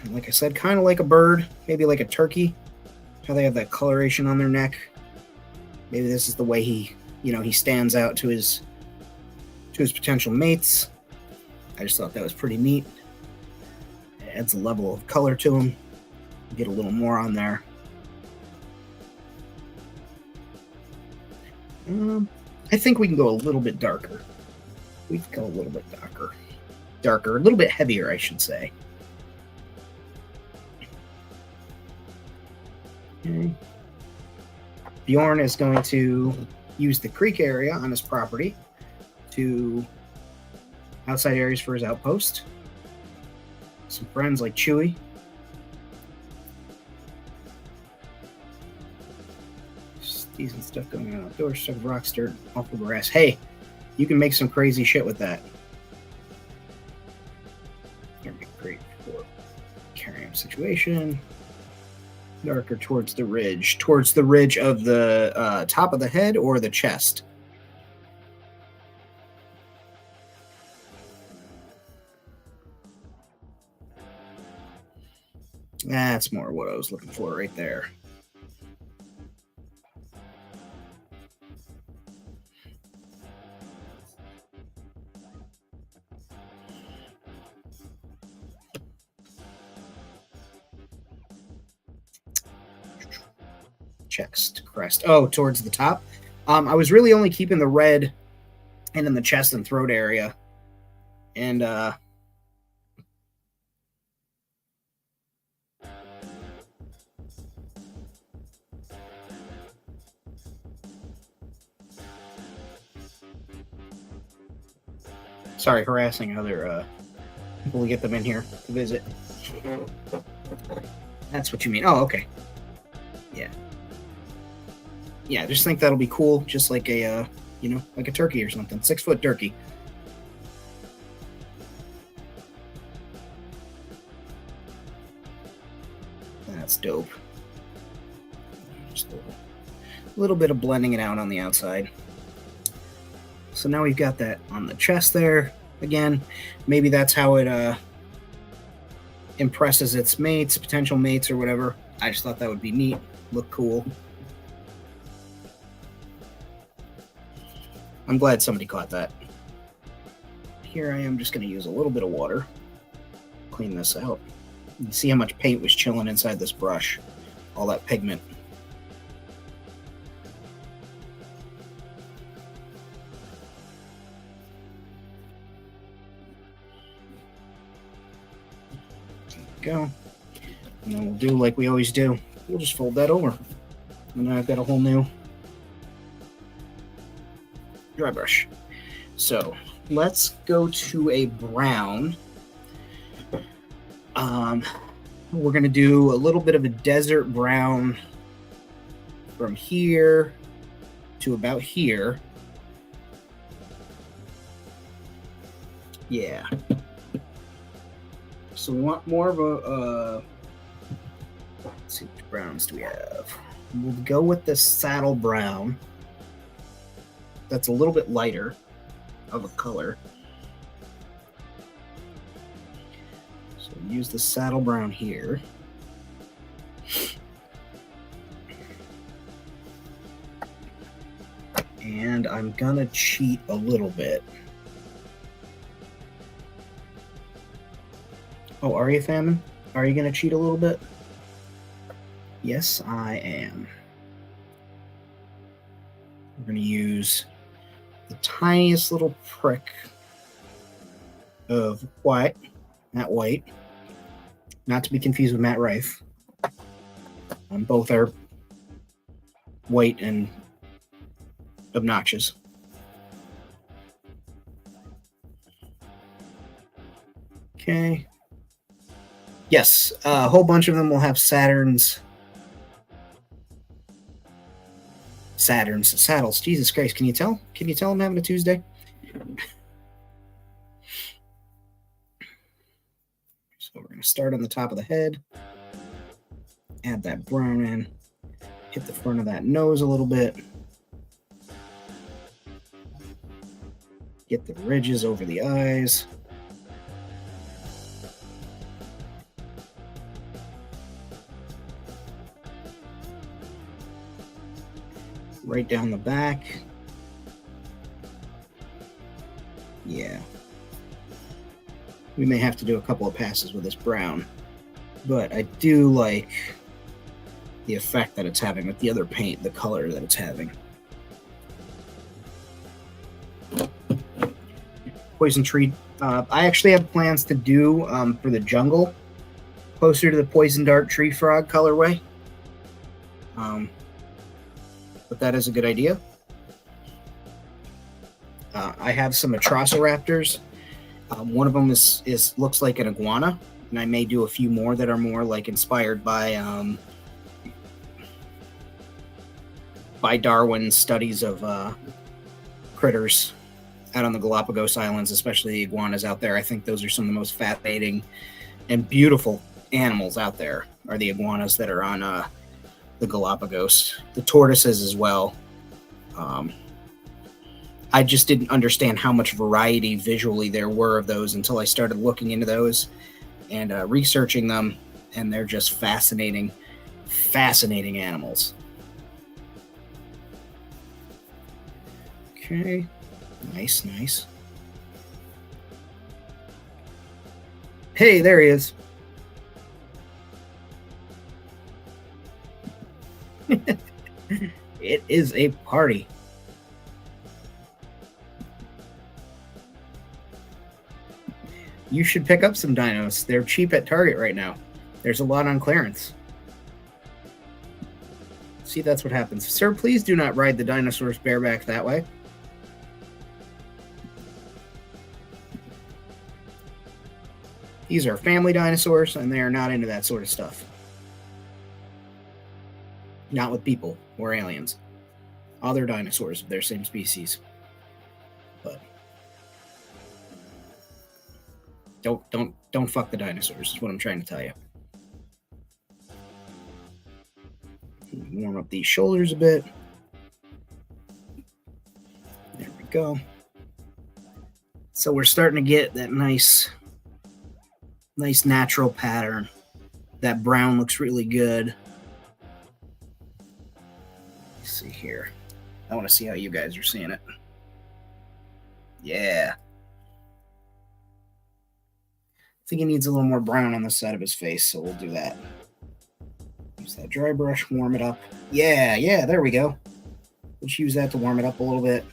And like I said, kind of like a bird, maybe like a turkey, how they have that coloration on their neck. Maybe this is the way he stands out to his potential mates. I just thought that was pretty neat. It adds a level of color to him. Get a little more on there. I think we can go a little bit darker. We can go a little bit darker, a little bit heavier, I should say. Okay. Bjorn is going to use the creek area on his property to outside areas for his outpost. Some friends like Chewie. Decent stuff going on outdoors, stuff, rocks, dirt, awful grass. Hey, you can make some crazy shit with that. That'd be great for carrying situation. Darker towards the ridge of the top of the head or the chest. That's more what I was looking for right there. Chest, crest. Oh, towards the top. I was really only keeping the red and in the chest and throat area. And sorry, harassing other We'll get them in here to visit. That's what you mean. Oh, okay. Yeah. Yeah, I just think that'll be cool. Just like a, like a turkey or something. 6-foot turkey. That's dope. Just a little bit of blending it out on the outside. So now we've got that on the chest there. Again, maybe that's how it impresses its mates, potential mates or whatever. I just thought that would be neat. Look cool. I'm glad somebody caught that. Here I am just going to use a little bit of water. Clean this out. You can see how much paint was chilling inside this brush. All that pigment. Go. And then we'll do like we always do. We'll just fold that over. And now I've got a whole new dry brush. So let's go to a brown. We're going to do a little bit of a desert brown from here to about here. Yeah. So we want more of a, let's see, which browns do we have? We'll go with the saddle brown. That's a little bit lighter of a color. So use the saddle brown here. And I'm gonna cheat a little bit. Oh, are you, Famine? Are you gonna cheat a little bit? Yes, I am. We're gonna use the tiniest little prick of white, Matte White, not to be confused with Matt Rife. Both are white and obnoxious. Okay. Yes, a whole bunch of them will have saddles. Jesus Christ, can you tell? Can you tell I'm having a Tuesday? So we're going to start on the top of the head. Add that brown in. Hit the front of that nose a little bit. Get the ridges over the eyes. Right down the back. Yeah. We may have to do a couple of passes with this brown, but I do like the effect that it's having with the other paint, the color that it's having. Poison tree. I actually have plans to do for the jungle, closer to the poison dart tree frog colorway. But that is a good idea. I have some velociraptors. One of them is looks like an iguana, and I may do a few more that are more like inspired by Darwin's studies of critters out on the Galapagos Islands, especially the iguanas out there. I think those are some of the most fascinating and beautiful animals out there, are the iguanas that are on the Galapagos. The tortoises as well. I just didn't understand how much variety visually there were of those until I started looking into those and researching them, and they're just fascinating animals. Okay, nice. Hey, there he is. It is a party. You should pick up some dinos. They're cheap at Target right now. There's a lot on clearance. See, that's what happens. Sir, please do not ride the dinosaurs bareback that way. These are family dinosaurs, and they are not into that sort of stuff. Not with people or aliens. Other dinosaurs of their same species. But don't fuck the dinosaurs, is what I'm trying to tell you. Warm up these shoulders a bit. There we go. So we're starting to get that nice natural pattern. That brown looks really good. Let's see here. I want to see how you guys are seeing it. Yeah. I think he needs a little more brown on the side of his face, so we'll do that. Use that dry brush, warm it up. Yeah, there we go. Let's use that to warm it up a little bit.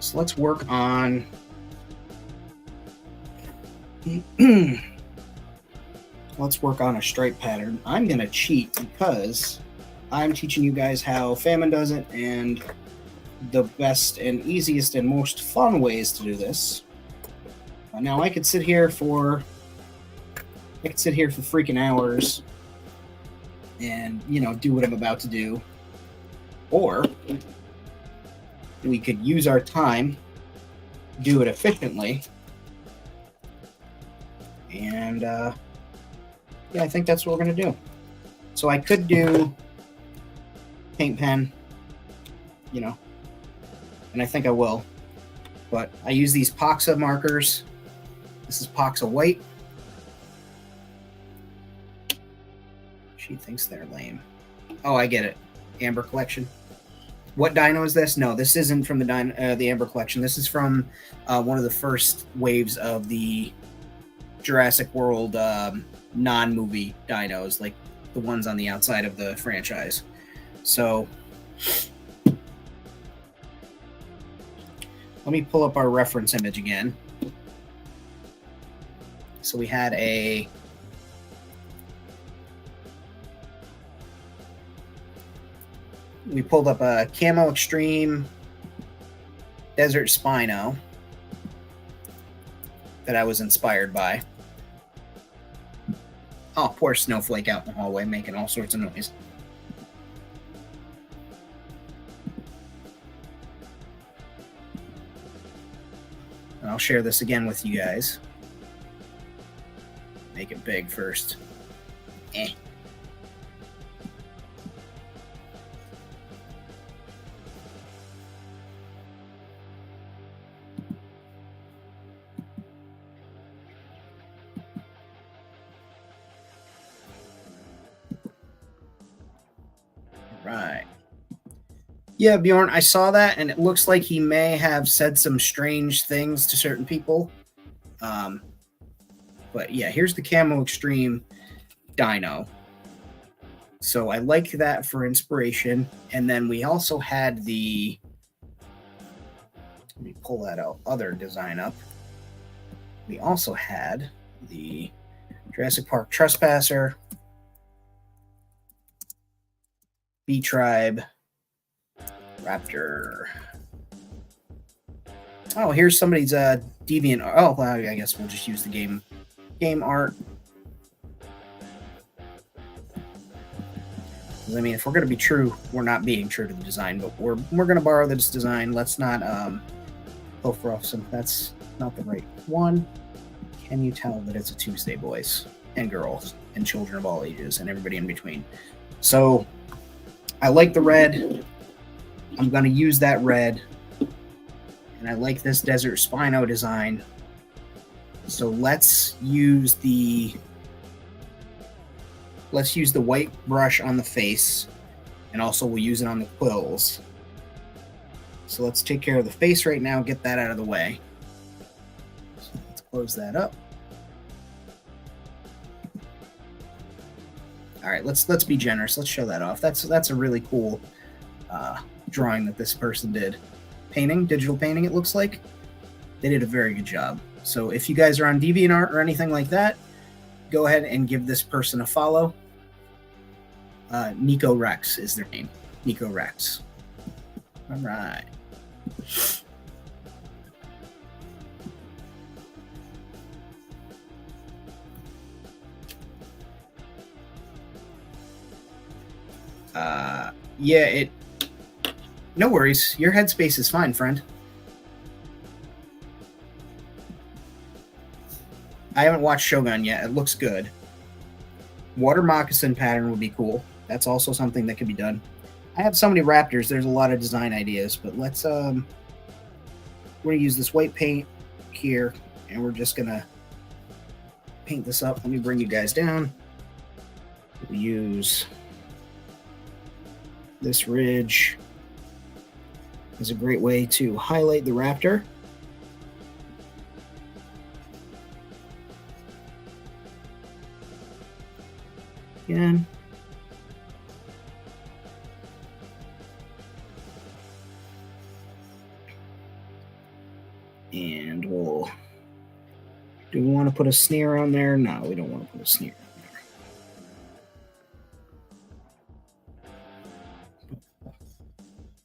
So let's work on let's work on a stripe pattern. I'm going to cheat because I'm teaching you guys how Famine does it, and the best and easiest and most fun ways to do this. Now I could sit here for freaking hours and, do what I'm about to do. Or we could use our time, do it efficiently, and I think that's what we're going to do. So I could do paint pen, and I think I will, but I use these Poxa markers. This is Poxa White. She thinks they're lame. Oh, I get it. Amber Collection. What dino is this? No, this isn't from the Amber Collection. This is from one of the first waves of the Jurassic World non-movie dinos, like the ones on the outside of the franchise. So let me pull up our reference image again. So we had we pulled up a Camo Extreme Desert Spino that I was inspired by. Oh, poor Snowflake out in the hallway making all sorts of noise. And I'll share this again with you guys. Make it big first. Right. Yeah, Bjorn, I saw that, and it looks like he may have said some strange things to certain people. But yeah, here's the Camo Extreme Dino. So I like that for inspiration. And then we also had the, let me pull that other design up. We also had the Jurassic Park Trespasser, B-Tribe, Raptor. Oh, here's somebody's deviant. Oh, well, I guess we'll just use the game art. I mean, if we're going to be true, we're not being true to the design, but we're going to borrow this design. Let's not go for off some. That's not the right one. Can you tell that it's a Tuesday, boys and girls and children of all ages and everybody in between? So I like the red. I'm going to use that red. And I like this Desert Spino design. So let's use the white brush on the face, and also we'll use it on the quills. So let's take care of the face right now, get that out of the way. So let's close that up. All right, let's be generous. Let's show that off. That's a really cool drawing that this person did. Digital painting, it looks like. They did a very good job. So if you guys are on DeviantArt or anything like that, go ahead and give this person a follow. Nico Rex is their name. Nico Rex. All right. Yeah, no worries. Your headspace is fine, friend. I haven't watched Shogun yet. It looks good. Water moccasin pattern would be cool. That's also something that could be done. I have so many raptors. There's a lot of design ideas, but let's we're gonna use this white paint here, and we're just gonna paint this up. Let me bring you guys down. We'll use this ridge as a great way to highlight the raptor. Again. And we'll... Do we want to put a sneer on there? No, we don't want to put a sneer on there.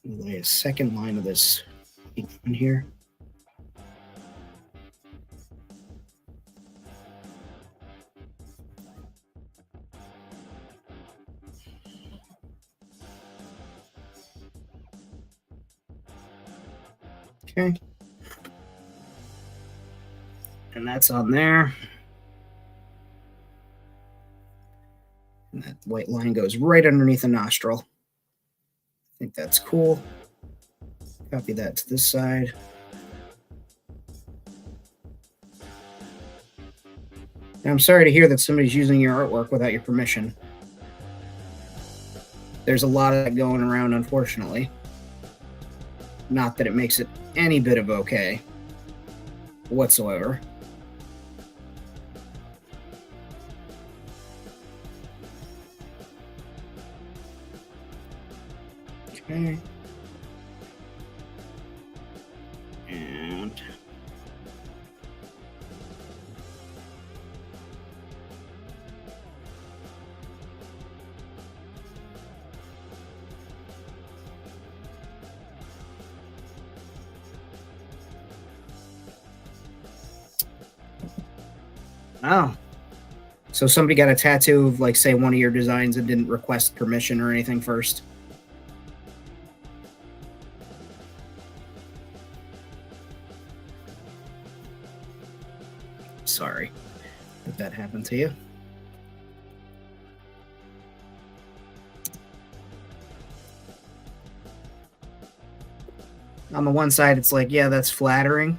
We'll lay a second line of this in here. Okay. And that's on there. And that white line goes right underneath the nostril. I think that's cool. Copy that to this side. And I'm sorry to hear that somebody's using your artwork without your permission. There's a lot of that going around, unfortunately. Not that it makes it any bit of okay whatsoever. Okay. And oh. So somebody got a tattoo of, like, say, one of your designs and didn't request permission or anything first? Sorry that that happened to you. On the one side, it's like, yeah, that's flattering.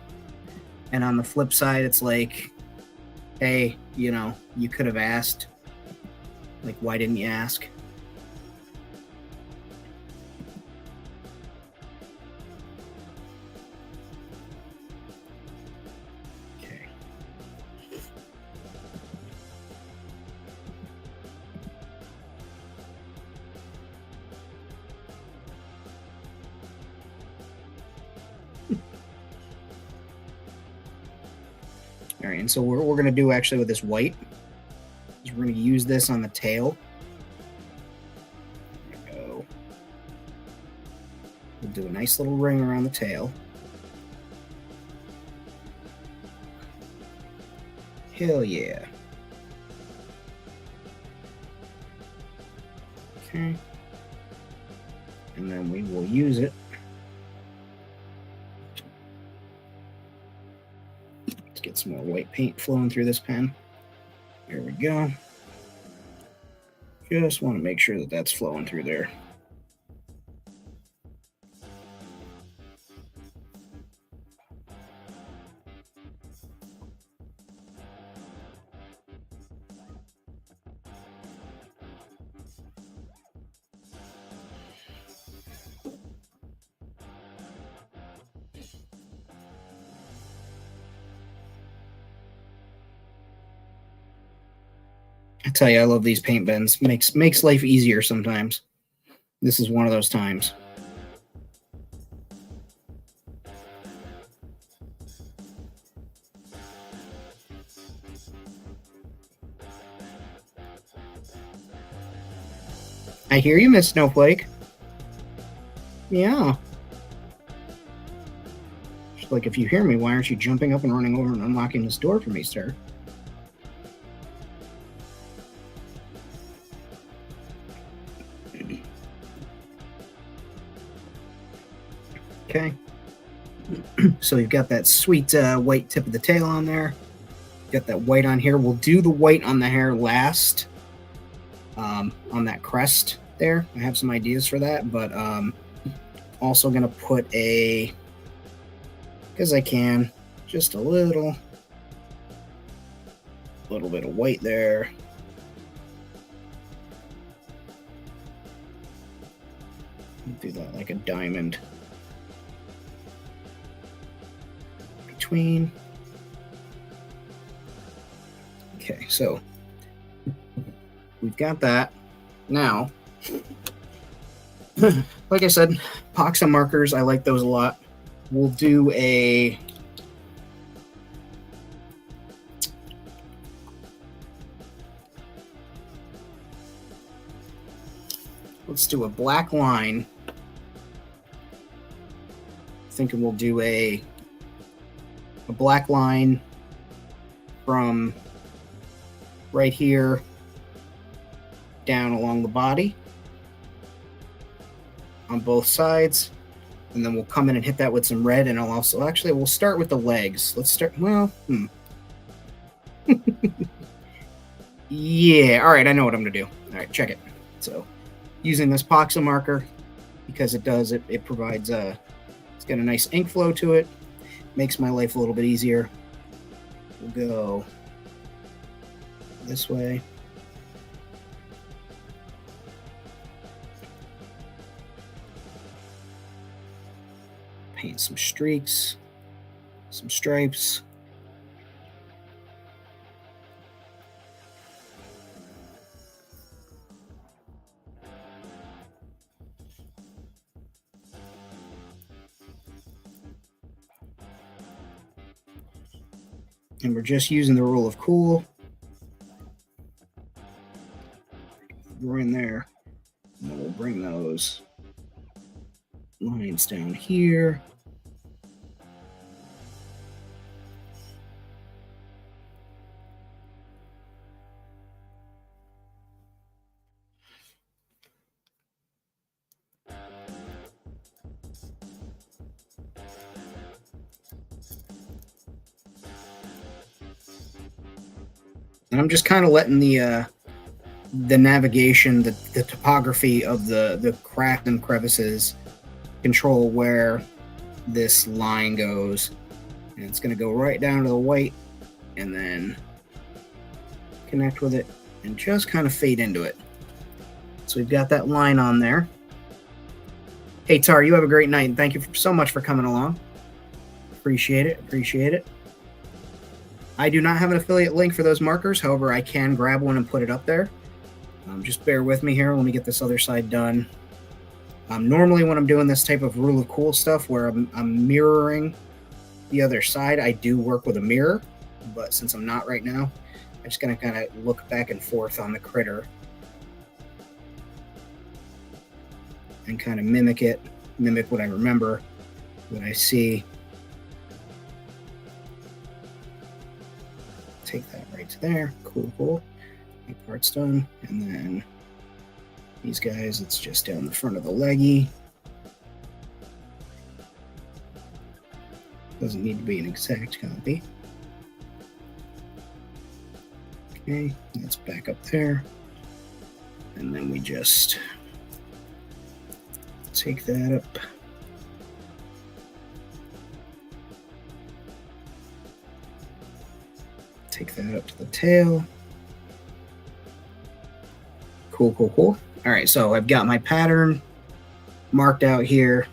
And on the flip side, it's like, hey, you know, you could have asked. Like, why didn't you ask? Okay. All right, and so what we're going to do actually with this white is we're going to use this on the tail. There we go. We'll do a nice little ring around the tail. Hell yeah. Okay. And then we will use it. Let's get some more white paint flowing through this pen. There we go. Just want to make sure that that's flowing through there. I tell you, I love these paint pens. Makes life easier sometimes. This is one of those times. I hear you, Miss Snowflake. Yeah. Just like, if you hear me, why aren't you jumping up and running over and unlocking this door for me, sir? Okay. So you've got that sweet white tip of the tail on there. Got that white on here. We'll do the white on the hair last. On that crest there. I have some ideas for that, but also going to put a, because I can, just a little bit of white there. Do that like a diamond between. Okay, so we've got that. Now, like I said, Poxa markers, I like those a lot. We'll do a let's do a black line. Thinking we'll do a black line from right here down along the body on both sides, and then we'll come in and hit that with some red. And I'll also, actually, we'll start with the legs. Let's start, well, yeah, all right, I know what I'm gonna do. All right, check it. So using this Poxa marker, because it provides it's got a nice ink flow to it, makes my life a little bit easier. We'll go this way. Paint some streaks, some stripes. And we're just using the rule of cool. We're in there. And then we'll bring those lines down here. And I'm just kind of letting the navigation, the topography of the cracks and crevices control where this line goes. And it's going to go right down to the white and then connect with it and just kind of fade into it. So we've got that line on there. Hey, Tar, you have a great night, and thank you so much for coming along. Appreciate it. Appreciate it. I do not have an affiliate link for those markers. However, I can grab one and put it up there. Just bear with me here. Let me get this other side done. Normally when I'm doing this type of rule of cool stuff where I'm mirroring the other side, I do work with a mirror. But since I'm not right now, I'm just going to kind of look back and forth on the critter and kind of mimic what I remember, what I see. Take that right to there. Cool, cool. That part's done. And then these guys, it's just down the front of the leggy. Doesn't need to be an exact copy. Okay, that's back up there. And then we just take that up. Take that up to the tail. Cool, cool, cool. All right, so I've got my pattern marked out here.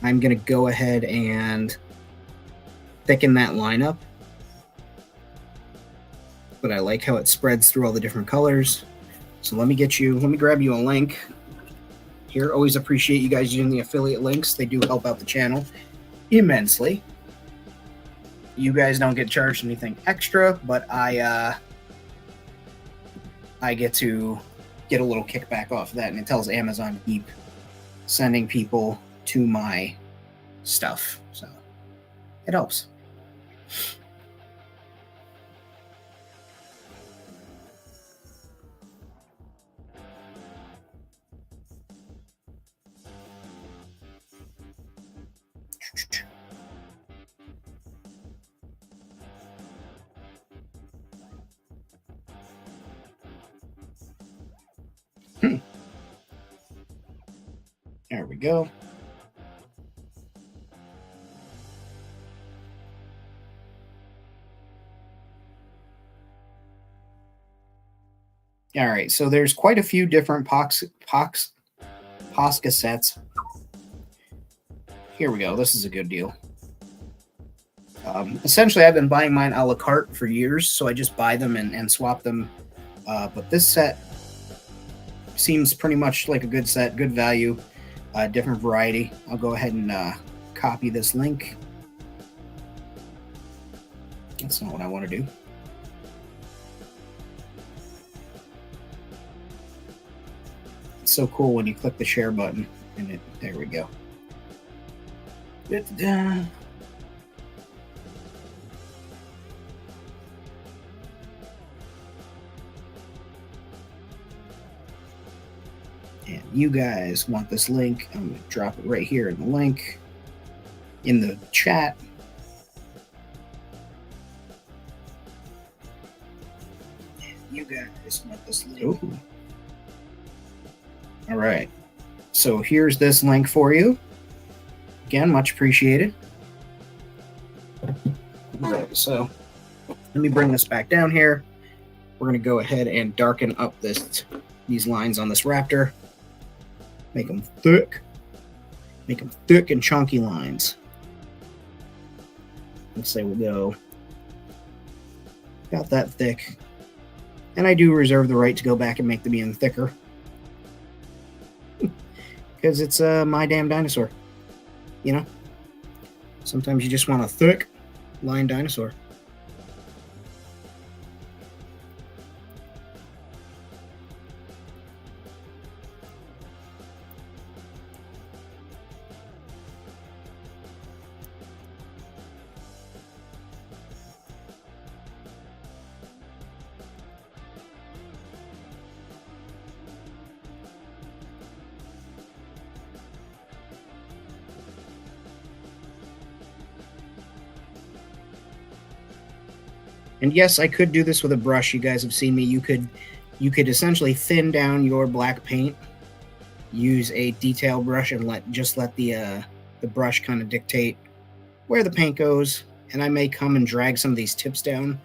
I'm going to go ahead and thicken that line up. But I like how it spreads through all the different colors. So let me grab you a link here. Always appreciate you guys using the affiliate links. They do help out the channel immensely. You guys don't get charged anything extra, but I get to get a little kickback off of that, and it tells Amazon to keep sending people to my stuff, so it helps. There we go. All right, so there's quite a few different Posca sets. Here we go. This is a good deal. Essentially, I've been buying mine a la carte for years, so I just buy them and swap them. But this set seems pretty much like a good set, good value, different variety. I'll go ahead and copy this link. That's not what I want to do. It's so cool when you click the share button, and there we go. And you guys want this link, I'm going to drop it right here in the link in the chat. And you guys want this link. Ooh. All right. So here's this link for you. Again, much appreciated. All right, so let me bring this back down here. We're going to go ahead and darken up these lines on this raptor. Make them thick. Make them thick and chunky lines. Let's say we'll go about that thick. And I do reserve the right to go back and make them even thicker. Because it's my damn dinosaur. You know? Sometimes you just want a thick line dinosaur. And yes, I could do this with a brush. You guys have seen me. You could essentially thin down your black paint, use a detail brush, and let the brush kind of dictate where the paint goes. And I may come and drag some of these tips down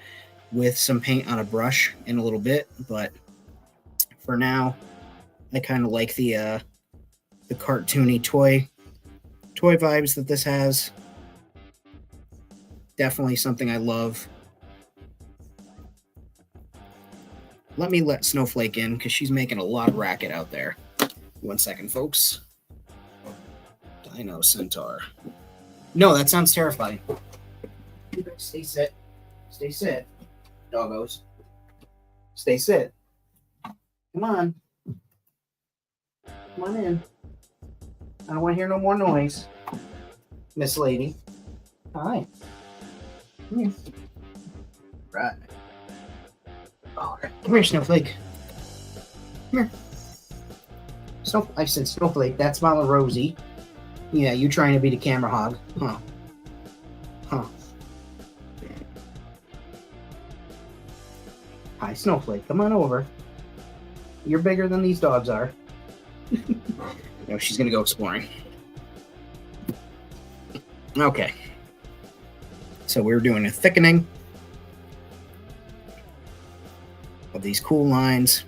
with some paint on a brush in a little bit, but for now, I kind of like the cartoony toy vibes that this has. Definitely something I love. Let Snowflake in because she's making a lot of racket out there. 1 second, folks. Dino Centaur. No, that sounds terrifying. Stay sit. Stay sit. Doggos. Stay sit. Come on. Come on in. I don't want to hear no more noise. Miss Lady. Hi. Come here. Right. All right. Come here, Snowflake. Come here. I said Snowflake. That's Mama Rosie. Yeah, you trying to be the camera hog. Huh. Huh. Hi, Snowflake. Come on over. You're bigger than these dogs are. No, she's going to go exploring. Okay. So we're doing a thickening of these cool lines.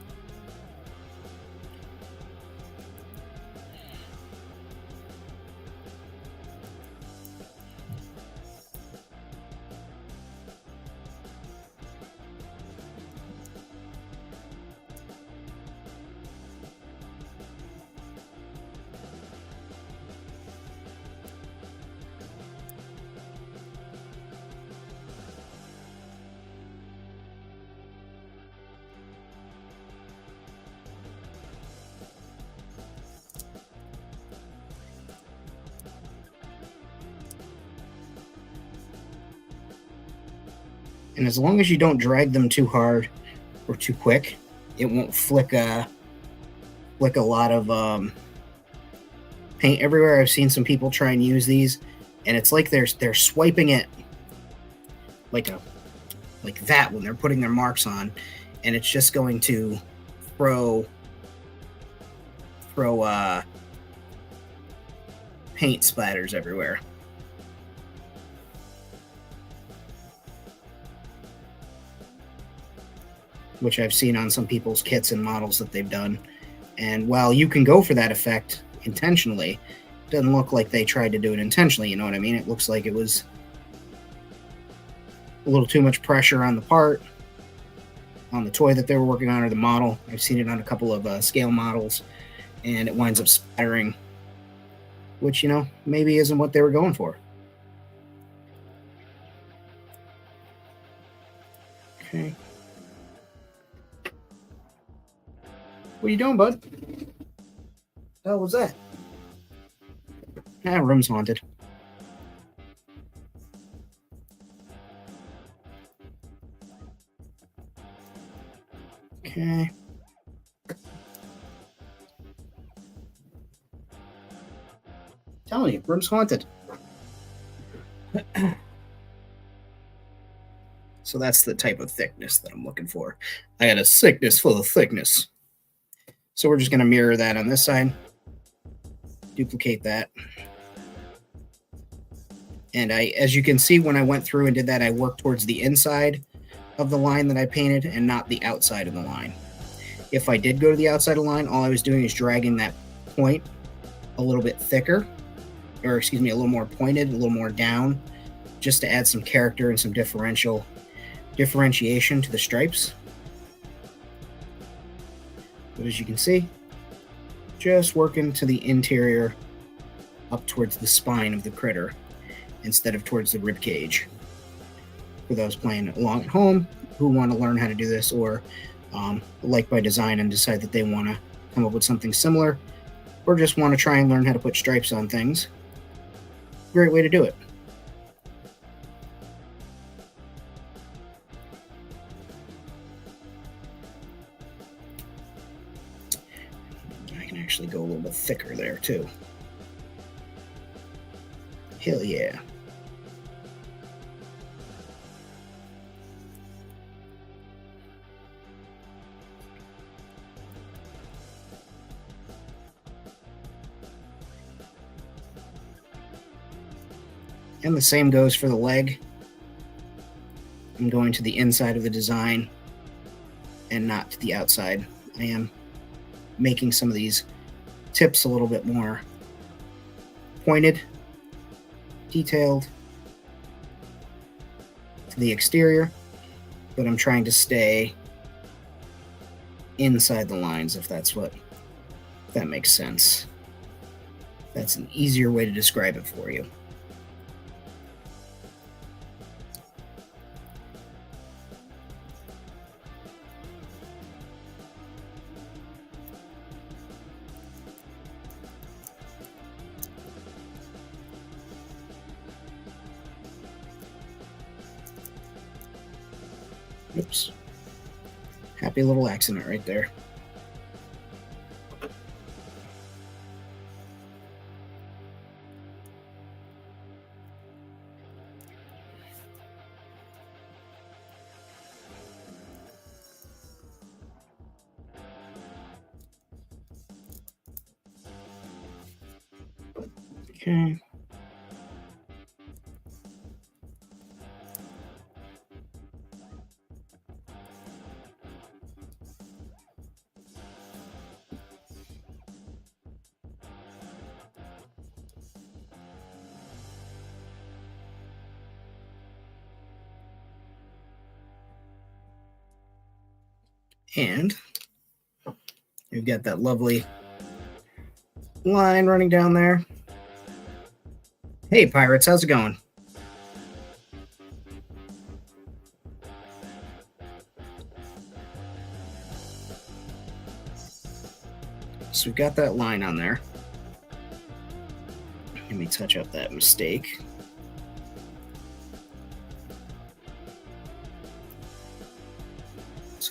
And as long as you don't drag them too hard or too quick, it won't flick a lot of paint everywhere. I've seen some people try and use these, and it's like they're swiping it like that when they're putting their marks on, and it's just going to throw paint splatters everywhere. Which I've seen on some people's kits and models that they've done. And while you can go for that effect intentionally, it doesn't look like they tried to do it intentionally, you know what I mean? It looks like it was a little too much pressure on the part, on the toy that they were working on, or the model. I've seen it on a couple of scale models, and it winds up spattering, which, you know, maybe isn't what they were going for. Okay. What are you doing, bud? The hell was that? Ah, room's haunted. Okay. Telling you, room's haunted. So that's the type of thickness that I'm looking for. I got a sickness full of thickness. So we're just going to mirror that on this side. Duplicate that. And as you can see, when I went through and did that, I worked towards the inside of the line that I painted and not the outside of the line. If I did go to the outside of the line, all I was doing is dragging that point a little bit thicker, or excuse me, a little more pointed, a little more down, just to add some character and some differentiation to the stripes. But as you can see, just working to the interior up towards the spine of the critter instead of towards the rib cage. For those playing along at home who want to learn how to do this, or like my design and decide that they want to come up with something similar, or just want to try and learn how to put stripes on things, great way to do it. I can actually go a little bit thicker there too. Hell yeah. And the same goes for the leg. I'm going to the inside of the design and not to the outside. I am making some of these tips a little bit more pointed, detailed to the exterior, but I'm trying to stay inside the lines, if that makes sense. That's an easier way to describe it for you. Oops. Happy little accident right there. Okay. And you've got that lovely line running down there. Hey, Pirates, how's it going? So we've got that line on there. Let me touch up that mistake.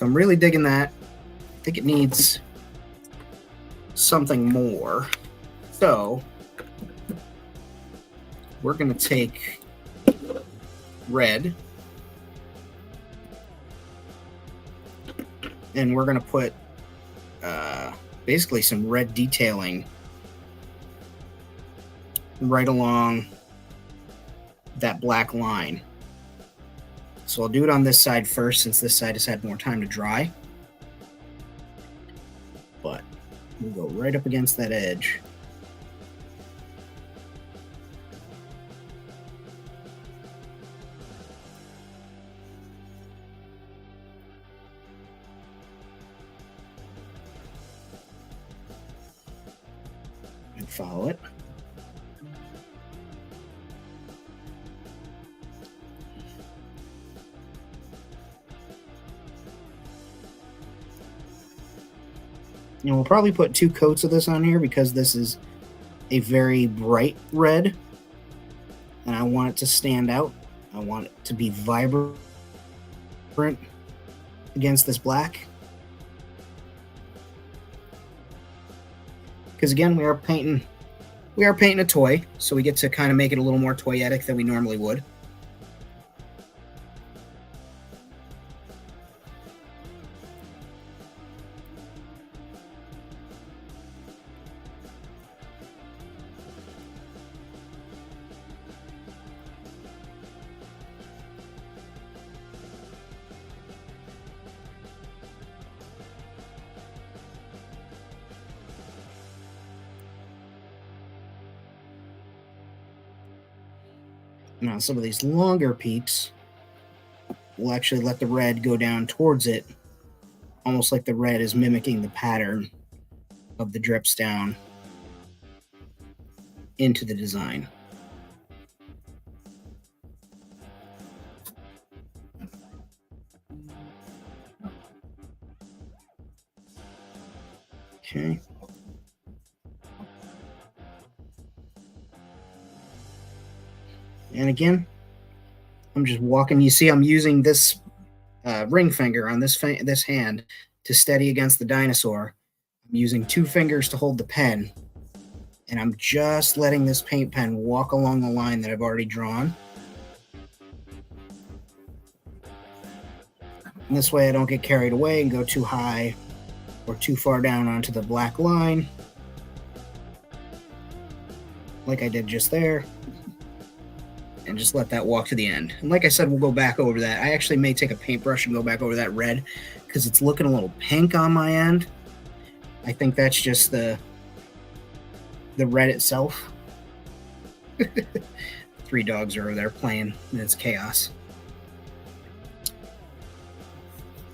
So I'm really digging that. I think it needs something more. So we're going to take red and we're going to put basically some red detailing right along that black line. So I'll do it on this side first since this side has had more time to dry. But we'll go right up against that edge. And follow it. And we'll probably put 2 coats of this on here because this is a very bright red. And I want it to stand out. I want it to be vibrant against this black. Because again, we are painting a toy, so we get to kind of make it a little more toyetic than we normally would. Now, some of these longer peaks will actually let the red go down towards it, almost like the red is mimicking the pattern of the drips down into the design. Okay. And again, I'm just walking. You see I'm using this ring finger on this hand to steady against the dinosaur. I'm using 2 fingers to hold the pen. And I'm just letting this paint pen walk along the line that I've already drawn. And this way I don't get carried away and go too high or too far down onto the black line, like I did just there. And just let that walk to the end. And like I said, we'll go back over that. I actually may take a paintbrush and go back over that red because it's looking a little pink on my end. I think that's just the red itself. 3 dogs are over there playing, and it's chaos.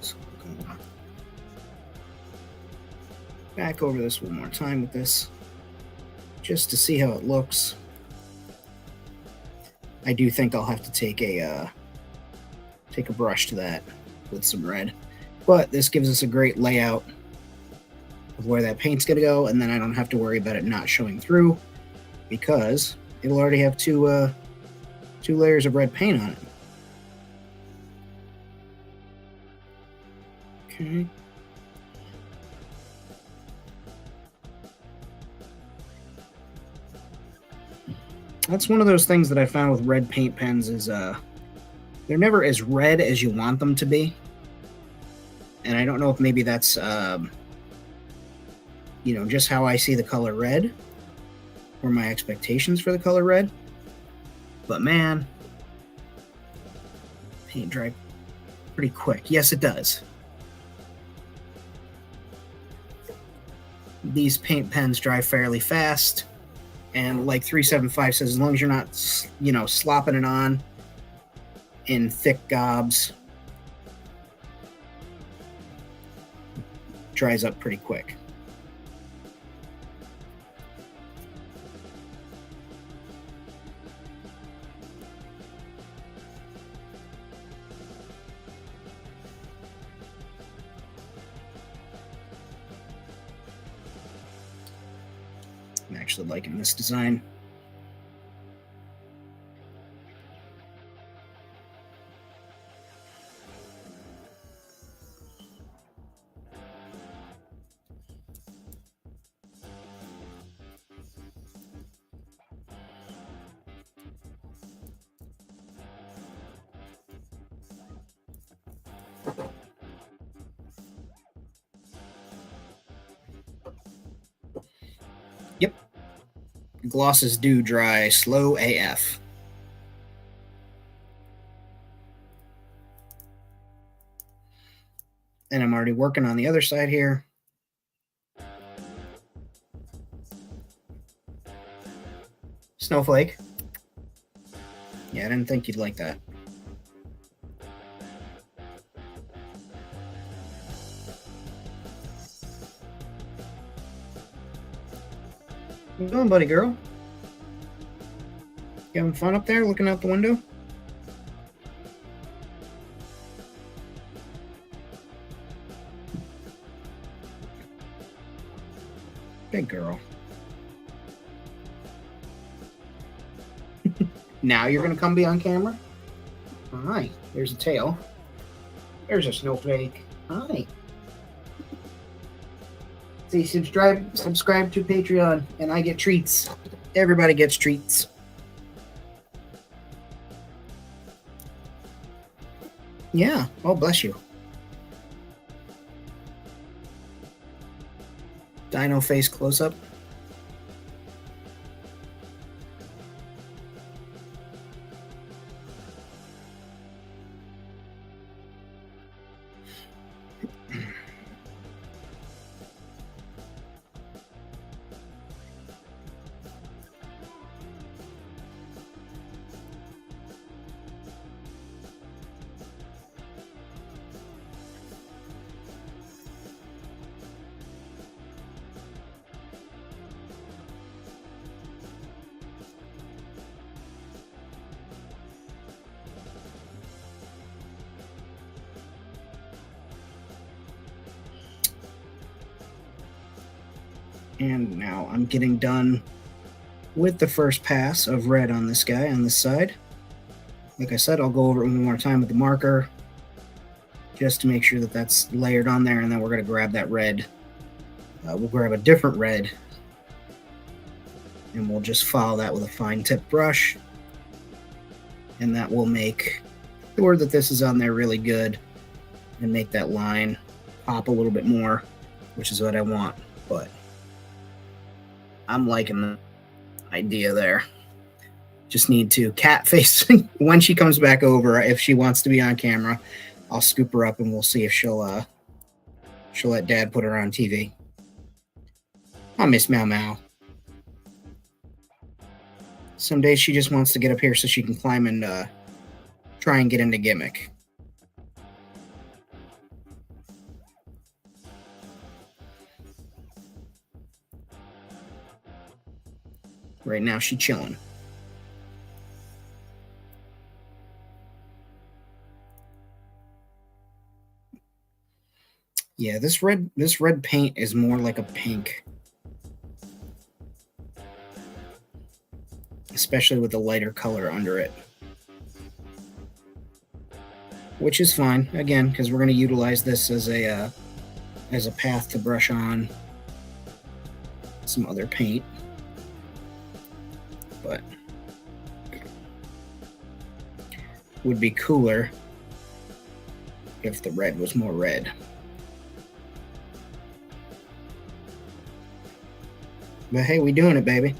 So we'll go back over this one more time with this, just to see how it looks. I do think I'll have to take a brush to that with some red, but this gives us a great layout of where that paint's gonna go, and then I don't have to worry about it not showing through because it'll already have 2 layers of red paint on it. Okay. That's one of those things that I found with red paint pens is they're never as red as you want them to be. And I don't know if maybe that's just how I see the color red or my expectations for the color red. But man, paint dry pretty quick. Yes, it does. These paint pens dry fairly fast. And like 375 says, as long as you're not, slopping it on in thick gobs, dries up pretty quick. I'm actually liking this design. Glosses do dry slow AF. And I'm already working on the other side here. Snowflake. Yeah, I didn't think you'd like that. What you doing, buddy girl? You having fun up there looking out the window? Big girl. Now you're going to come be on camera? Hi. There's a tail. There's a snowflake. Hi. See, subscribe to Patreon, and I get treats. Everybody gets treats. Yeah. Oh, bless you. Dino face close-up. And now I'm getting done with the first pass of red on this guy on this side. Like I said, I'll go over it one more time with the marker just to make sure that that's layered on there, and then we're going to grab that red. We'll grab a different red, and we'll just follow that with a fine tip brush, and that will make sure that this is on there really good and make that line pop a little bit more, which is what I want. But I'm liking the idea there. Just need to cat face when she comes back over. If she wants to be on camera, I'll scoop her up and we'll see if she'll let Dad put her on TV. I miss Meow Meow. Some days she just wants to get up here so she can climb and try and get into Gimmick. Right now she's chilling. Yeah, this red paint is more like a pink. Especially with the lighter color under it. Which is fine, again, because we're going to utilize this as a path to brush on some other paint. But would be cooler if the red was more red. But hey, we doing it, baby.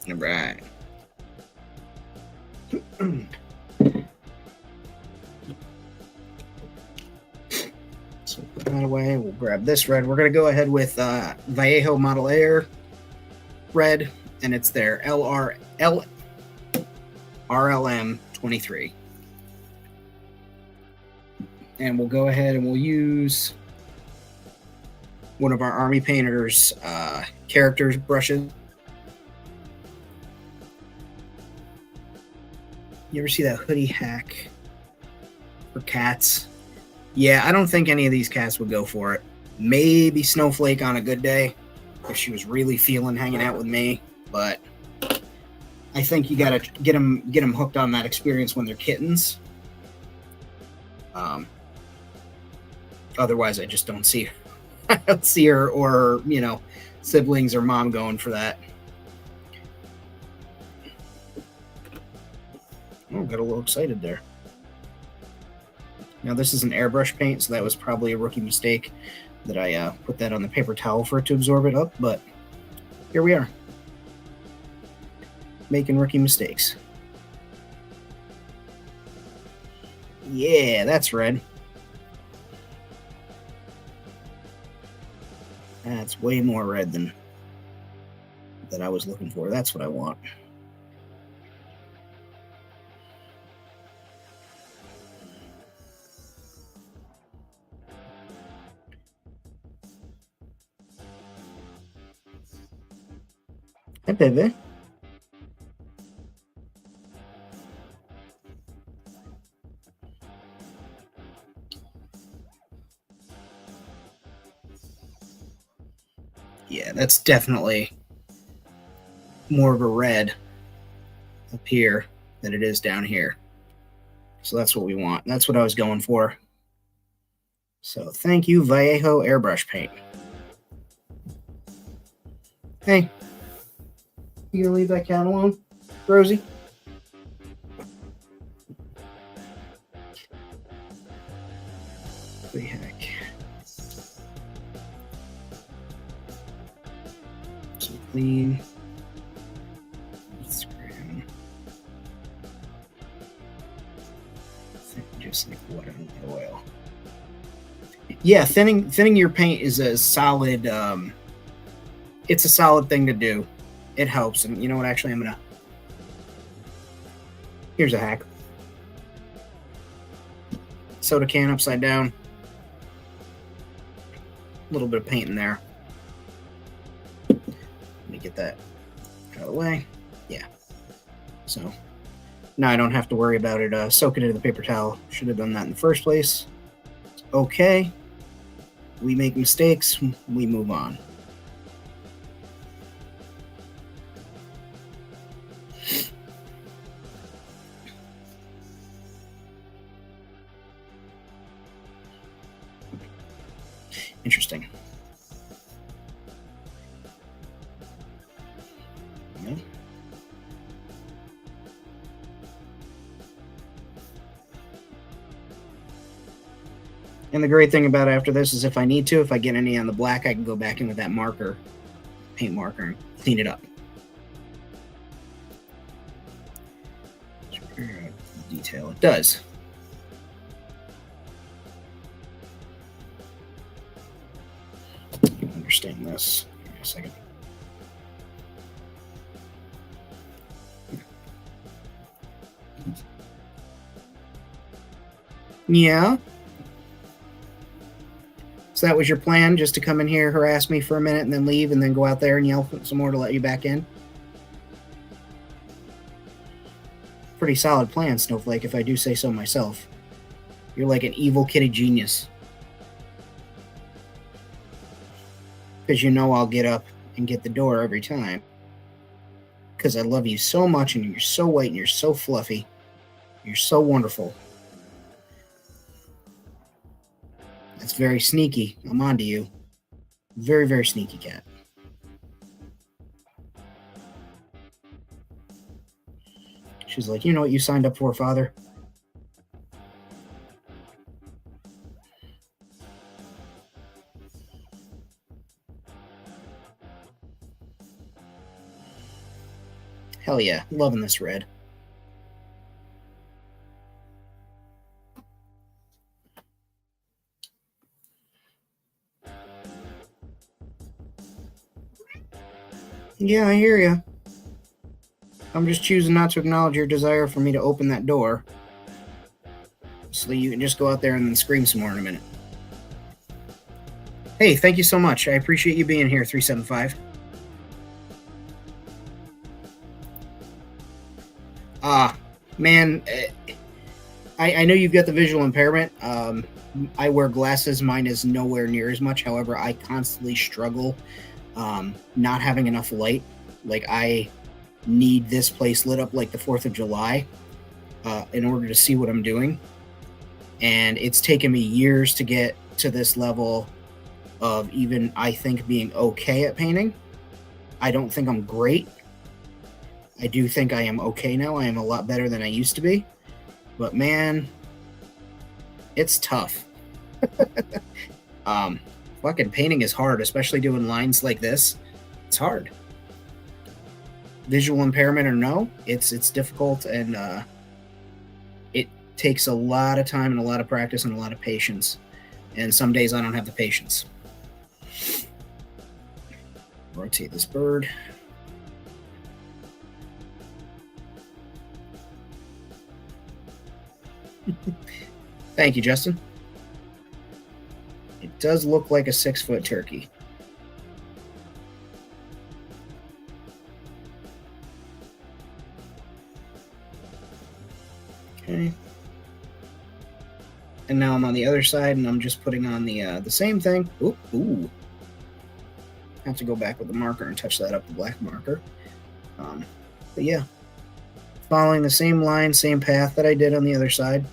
All right. So put that away. We'll grab this red. We're going to go ahead with Vallejo Model Air red, and it's their RLM 23. And we'll go ahead and we'll use one of our Army Painters characters brushes. You ever see that hoodie hack for cats? Yeah, I don't think any of these cats would go for it. Maybe Snowflake on a good day, if she was really feeling hanging out with me. But I think you gotta get them hooked on that experience when they're kittens. Otherwise, I just don't see her. I don't see her or siblings or mom going for that. Oh, got a little excited there. Now this is an airbrush paint, so that was probably a rookie mistake that I put that on the paper towel for it to absorb it up, but here we are. Making rookie mistakes. Yeah, that's red. That's way more red than I was looking for. That's what I want. Hi, baby. Yeah, that's definitely more of a red up here than it is down here. So that's what we want. That's what I was going for. So thank you, Vallejo Airbrush Paint. Hey, you gonna leave that cat alone, Rosie? What the heck? So clean. Scram. Just like water and oil. Yeah, thinning your paint is a solid. It's a solid thing to do. It helps, and you know what? Actually, here's a hack. Soda can upside down. A little bit of paint in there. Let me get that out of the way. Yeah. So now I don't have to worry about it soaking into the paper towel. Should have done that in the first place. Okay. We make mistakes. We move on. Interesting. Yeah. And the great thing about after this is if I need to, if I get any on the black, I can go back in with that marker, paint marker, and clean it up. Detail. It does. Understand this. Give me a second. Yeah. So that was your plan, just to come in here, harass me for a minute, and then leave, and then go out there and yell some more to let you back in? Pretty solid plan, Snowflake, if I do say so myself. You're like an evil kitty genius. Because you know I'll get up and get the door every time. Because I love you so much, and you're so white, and you're so fluffy. You're so wonderful. That's very sneaky. I'm onto you. Very, very sneaky cat. She's like, you know what you signed up for, Father? Hell yeah, loving this red. Yeah, I hear you. I'm just choosing not to acknowledge your desire for me to open that door. So that you can just go out there and then scream some more in a minute. Hey, thank you so much. I appreciate you being here, 375. Man, I know you've got the visual impairment. I wear glasses. Mine is nowhere near as much. However, I constantly struggle not having enough light. Like, I need this place lit up like the 4th of July in order to see what I'm doing. And it's taken me years to get to this level of even, I think, being okay at painting. I don't think I'm great. I do think I am okay now. I am a lot better than I used to be. But man, it's tough. Fucking painting is hard, especially doing lines like this. It's hard. Visual impairment or no, it's difficult, and it takes a lot of time and a lot of practice and a lot of patience. And some days I don't have the patience. Rotate this bird. Thank you, Justin. It does look like a 6-foot turkey. Okay. And now I'm on the other side, and I'm just putting on the same thing. Ooh. I have to go back with the marker and touch that up, the black marker. But yeah, following the same line, same path that I did on the other side,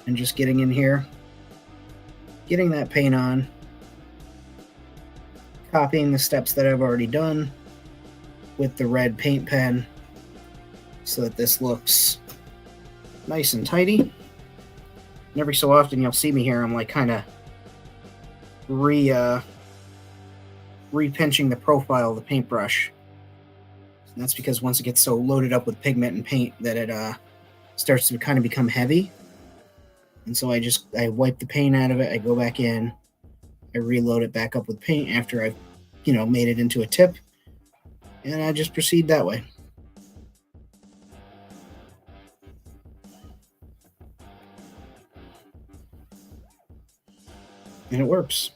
and just getting in here, getting that paint on, copying the steps that I've already done with the red paint pen so that this looks nice and tidy. And every so often you'll see me here, I'm like kind of re-pinching the profile of the paintbrush. And that's because once it gets so loaded up with pigment and paint that it starts to kind of become heavy. And so I wipe the paint out of it, I go back in, I reload it back up with paint after I've, made it into a tip, and I just proceed that way. And it works.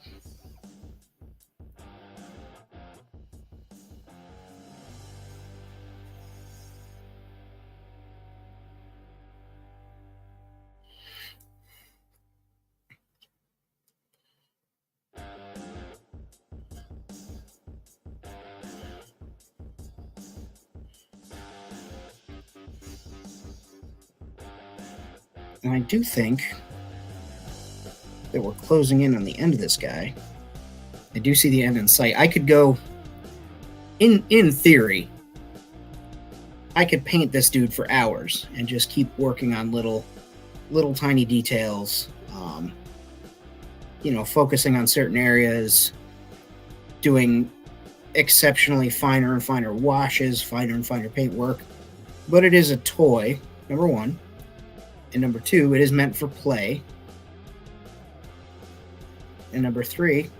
And I do think that we're closing in on the end of this guy. I do see the end in sight. I could go, in theory, I could paint this dude for hours and just keep working on little tiny details, focusing on certain areas, doing exceptionally finer and finer washes, finer and finer paint work. But it is a toy, number one. And number two, it is meant for play. And number three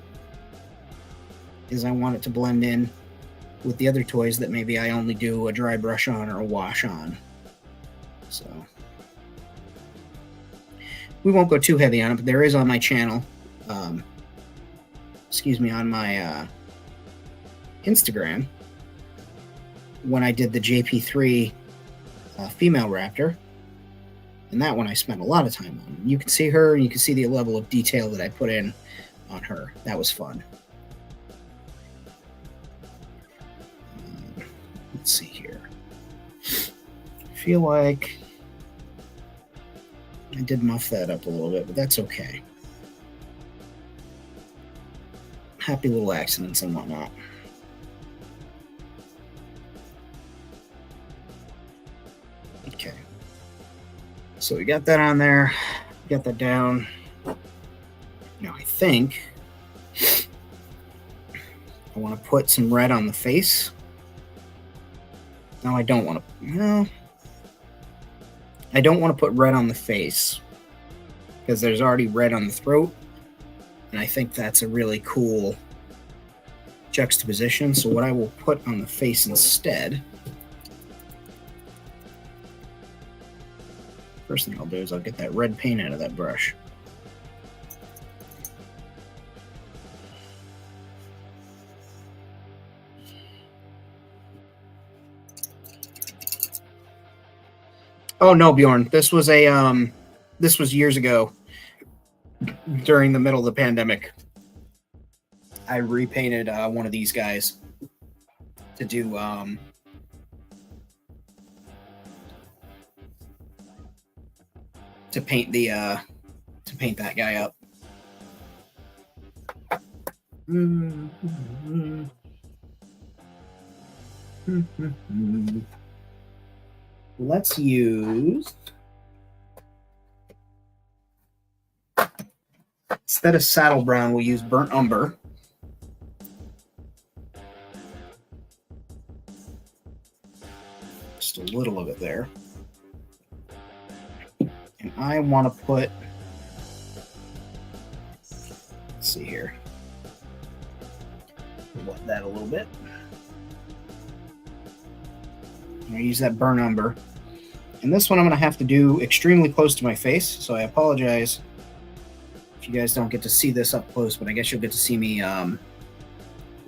is I want it to blend in with the other toys that maybe I only do a dry brush on or a wash on. So we won't go too heavy on it, but there is on my channel, on my Instagram, when I did the JP3 female raptor. And that one I spent a lot of time on. You can see her, and you can see the level of detail that I put in on her. That was fun. Let's see here. I feel like I did muff that up a little bit, but that's okay. Happy little accidents and whatnot. Okay. So we got that on there, got that down. Now I think I want to put some red on the face. No, I don't want to. No, I don't want to put red on the face because there's already red on the throat, and I think that's a really cool juxtaposition. So what I will put on the face instead, first thing I'll do is I'll get that red paint out of that brush. Oh no, Bjorn, this was years ago during the middle of the pandemic. I repainted one of these guys to do to paint that guy up. let's use, instead of saddle brown, we'll use burnt umber. Just a little of it there. And I want to put, let's see here, wet that a little bit. I'm going to use that burnt umber. And this one I'm going to have to do extremely close to my face, so I apologize if you guys don't get to see this up close, but I guess you'll get to see me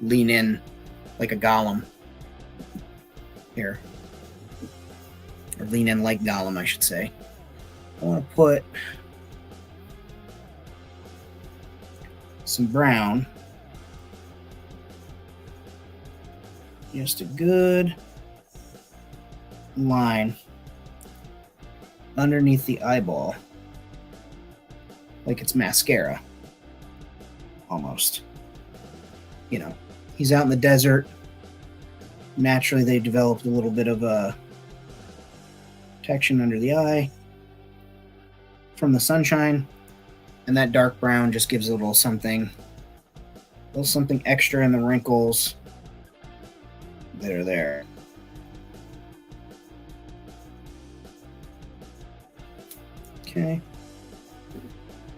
lean in like a golem here. Or lean in like Gollum, I should say. I want to put some brown. Just a good line underneath the eyeball. Like it's mascara. Almost. You know, he's out in the desert. Naturally, they developed a little bit of a protection under the eye from the sunshine, and that dark brown just gives a little something extra in the wrinkles that are there. Okay,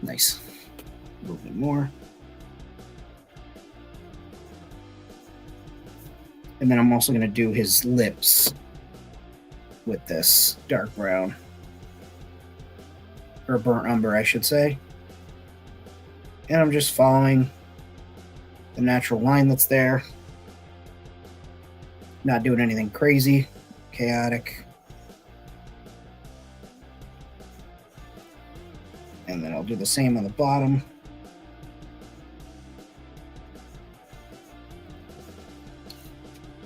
nice. A little bit more. And then I'm also going to do his lips with this dark brown, or burnt umber, I should say. And I'm just following the natural line that's there. Not doing anything crazy, chaotic. And then I'll do the same on the bottom.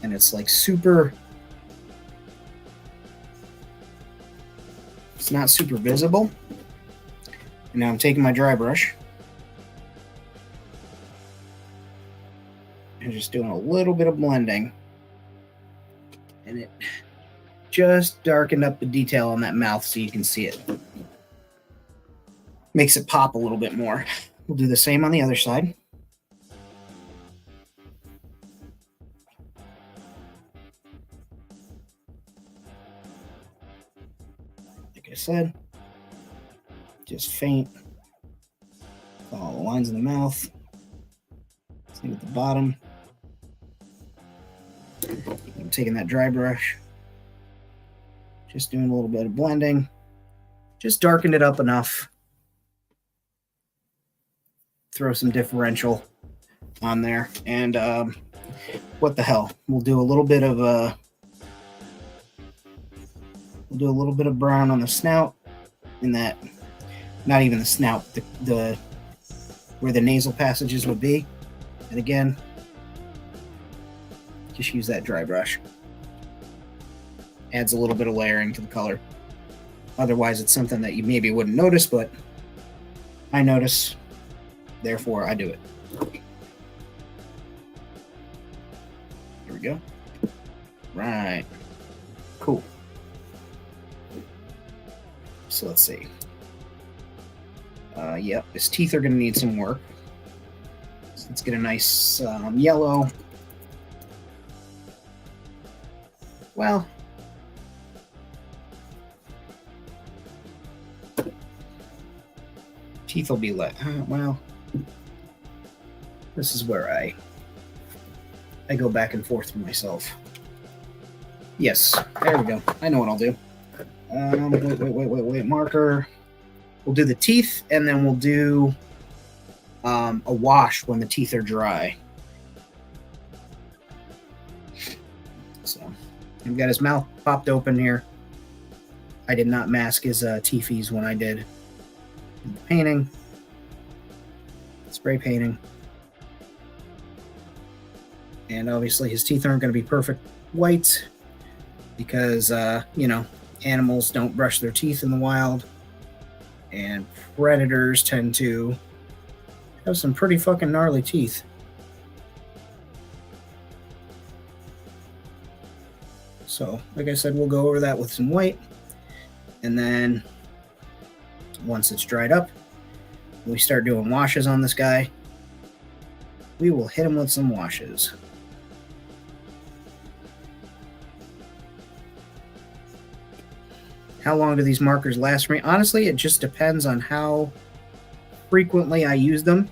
And it's like super, it's not super visible. And now I'm taking my dry brush and just doing a little bit of blending. And it just darkened up the detail on that mouth so you can see it. Makes it pop a little bit more. We'll do the same on the other side. Like I said, just faint. Follow the lines in the mouth. Same at the bottom. I'm taking that dry brush. Just doing a little bit of blending. Just darkened it up enough. Throw some differential on there. And what the hell? We'll do a little bit of brown on the snout, in that, not even the snout, the where the nasal passages would be. And again, just use that dry brush. Adds a little bit of layering to the color. Otherwise, it's something that you maybe wouldn't notice, but I notice, therefore I do it. Here we go. Right. Cool. So let's see. Yep, his teeth are going to need some work. So let's get a nice yellow. Well, teeth will be let. Well, this is where I go back and forth with myself. Yes, there we go. I know what I'll do. Wait, marker. We'll do the teeth, and then we'll do a wash when the teeth are dry. So, I've got his mouth popped open here. I did not mask his teethies when I did the painting. Spray painting. And obviously his teeth aren't going to be perfect white because, you know, animals don't brush their teeth in the wild. And predators tend to have some pretty fucking gnarly teeth. So, like I said, we'll go over that with some white. And then once it's dried up, we start doing washes on this guy. We will hit him with some washes. How long do these markers last for me? Honestly, it just depends on how frequently I use them.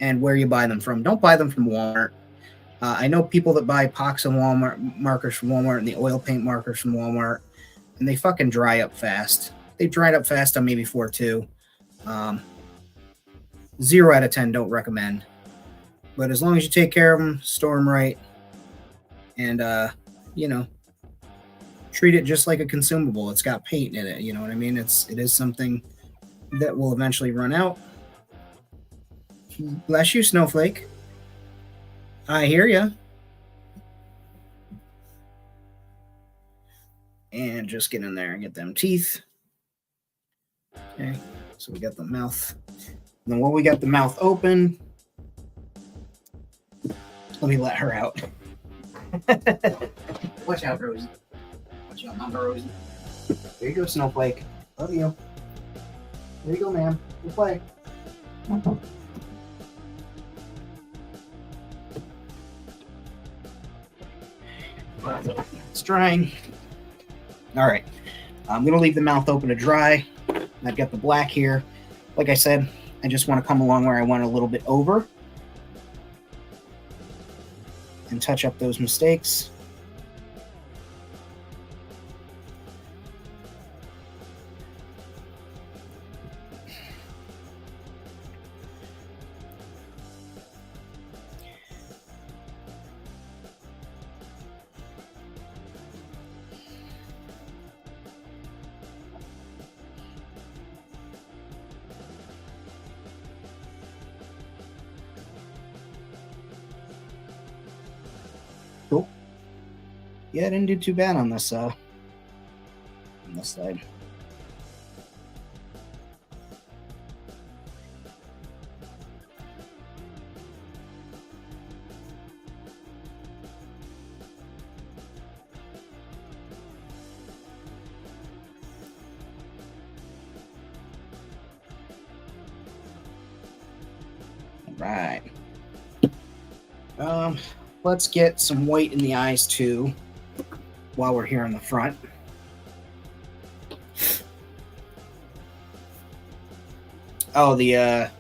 And where you buy them from. Don't buy them from Walmart. I know people that buy epoxy Walmart markers from Walmart and the oil paint markers from Walmart, and they fucking dry up fast. They dried up fast on me before too. 0 out of 10 don't recommend. But as long as you take care of them, store them right, and treat it just like a consumable. It's got paint in it, you know what I mean? It is something that will eventually run out. Bless you, Snowflake. I hear ya. And just get in there and get them teeth. Okay, so we got the mouth. And then when we got the mouth open, let me let her out. Watch out, Rosie. Watch out, Mama Rosie. There you go, Snowflake. Love you. There you go, ma'am. Good play. It's drying. All right. I'm going to leave the mouth open to dry. I've got the black here. Like I said, I just want to come along where I want a little bit over and touch up those mistakes. Cool. Yeah, I didn't do too bad on this side. Right. Let's get some white in the eyes too while we're here on the front. Oh, the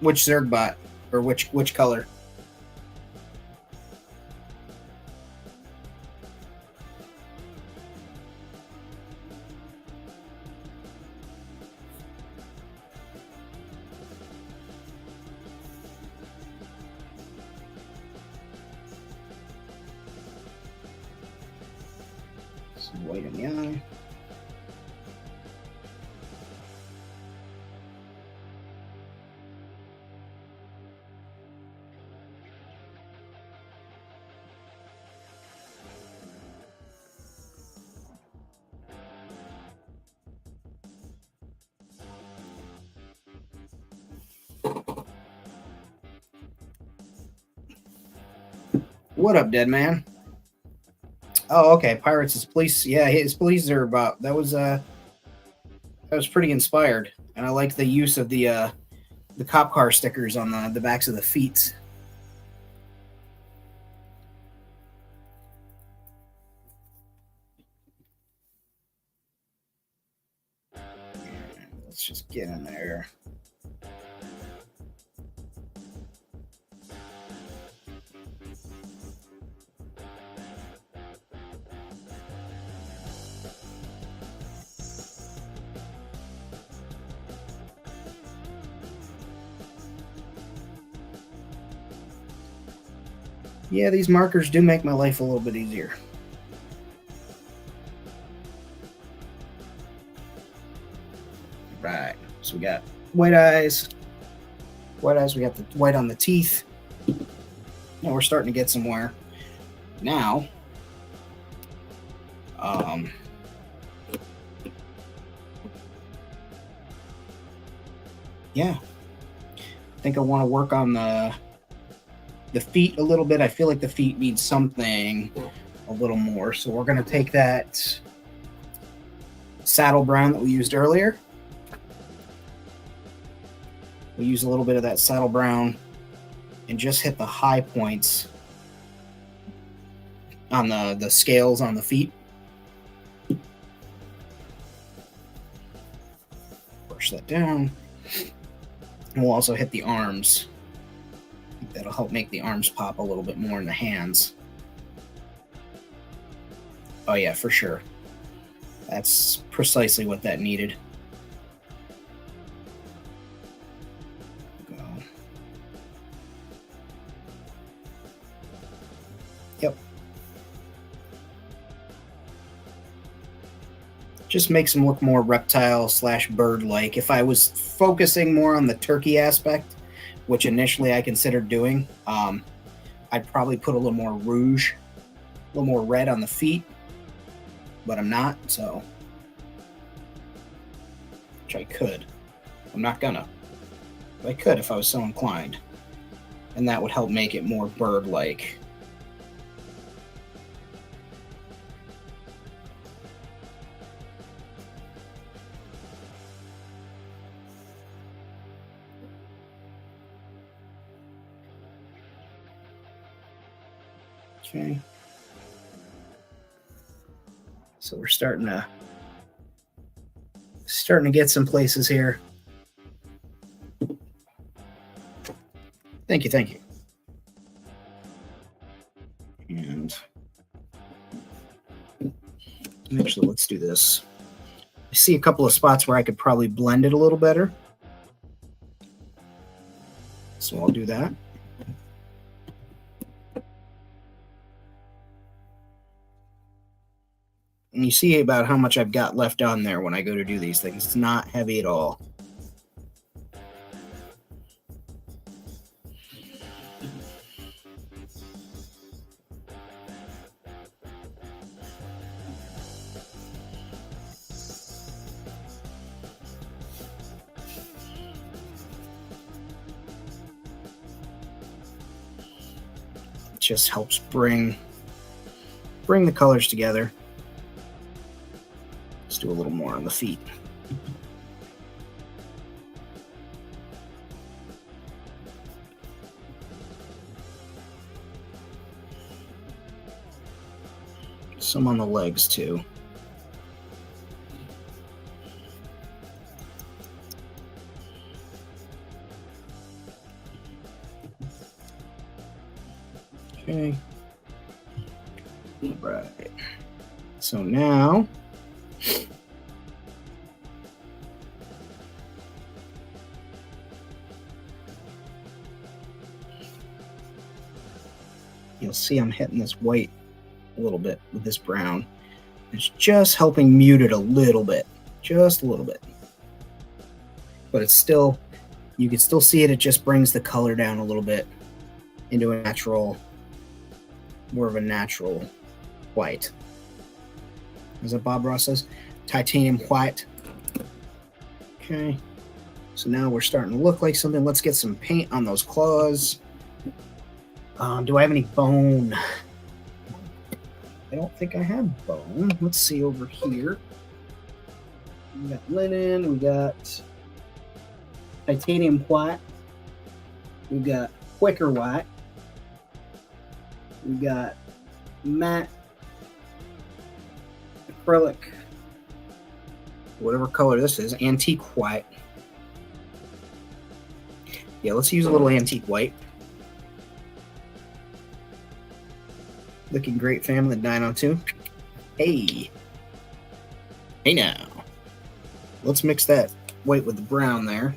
which Zergbot or which color? Some white in the eye. What up, dead man? Oh, okay. Pirates is police. Yeah, his police are about. That was pretty inspired, and I like the use of the cop car stickers on the backs of the feet. Let's just get in there. Yeah, these markers do make my life a little bit easier. Right, so we got white eyes. We got the white on the teeth. Now we're starting to get somewhere. Now, yeah, I think I want to work on the the feet a little bit. I feel like the feet need something a little more. So we're going to take that saddle brown that we used earlier. We use a little bit of that saddle brown and just hit the high points on the scales on the feet. Brush that down. And we'll also hit the arms. That'll help make the arms pop a little bit more in the hands. Oh yeah, for sure. That's precisely what that needed. Go. Yep. Just makes them look more reptile / bird-like. If I was focusing more on the turkey aspect, which initially I considered doing, I'd probably put a little more rouge, a little more red on the feet, but I'm not, so. Which I could. I'm not gonna. But I could if I was so inclined. And that would help make it more bird-like. Okay. So we're starting to get some places here. Thank you, thank you. And actually, let's do this. I see a couple of spots where I could probably blend it a little better. So I'll do that. And you see about how much I've got left on there when I go to do these things. It's not heavy at all. It just helps bring the colors together. Let's do a little more on the feet. Some on the legs too. Okay. All right. So now you'll see I'm hitting this white a little bit with this brown. It's just helping mute it a little bit, just a little bit. But it's still, you can still see it. It just brings the color down a little bit into a natural, more of a natural white. Is that Bob Ross says? Titanium white. Okay. So now we're starting to look like something. Let's get some paint on those claws. Do I have any bone? I don't think I have bone. Let's see over here. We got linen. We got titanium white. We got quicker white. We got matte acrylic, whatever color this is, antique white. Yeah, let's use a little antique white. Looking great, family. Dino 2. Hey. Hey now. Let's mix that white with the brown there.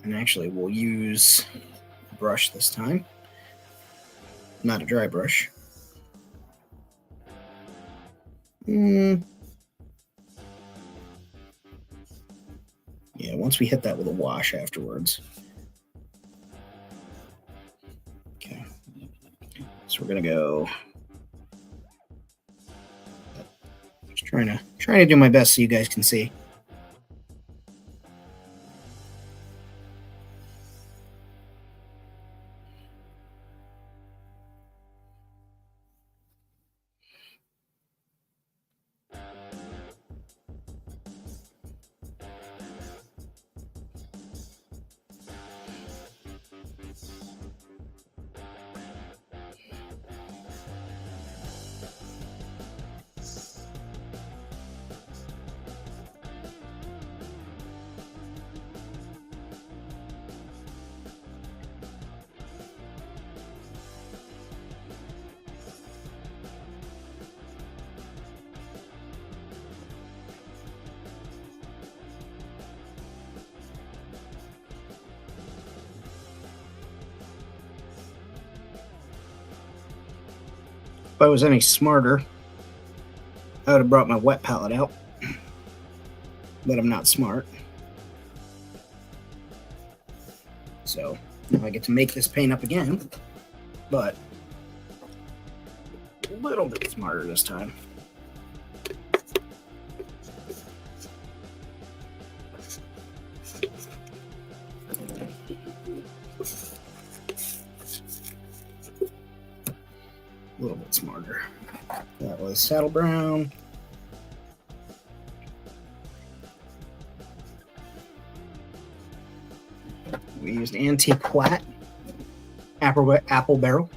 And actually, we'll use a brush this time. Not a dry brush. Yeah, once we hit that with a wash afterwards. Okay. So we're gonna go. Just trying to do my best so you guys can see. If I was any smarter, I would have brought my wet palette out, but I'm not smart. So now I get to make this paint up again, but a little bit smarter this time. A little bit smarter. That was saddle brown. We used antique flat apple barrel.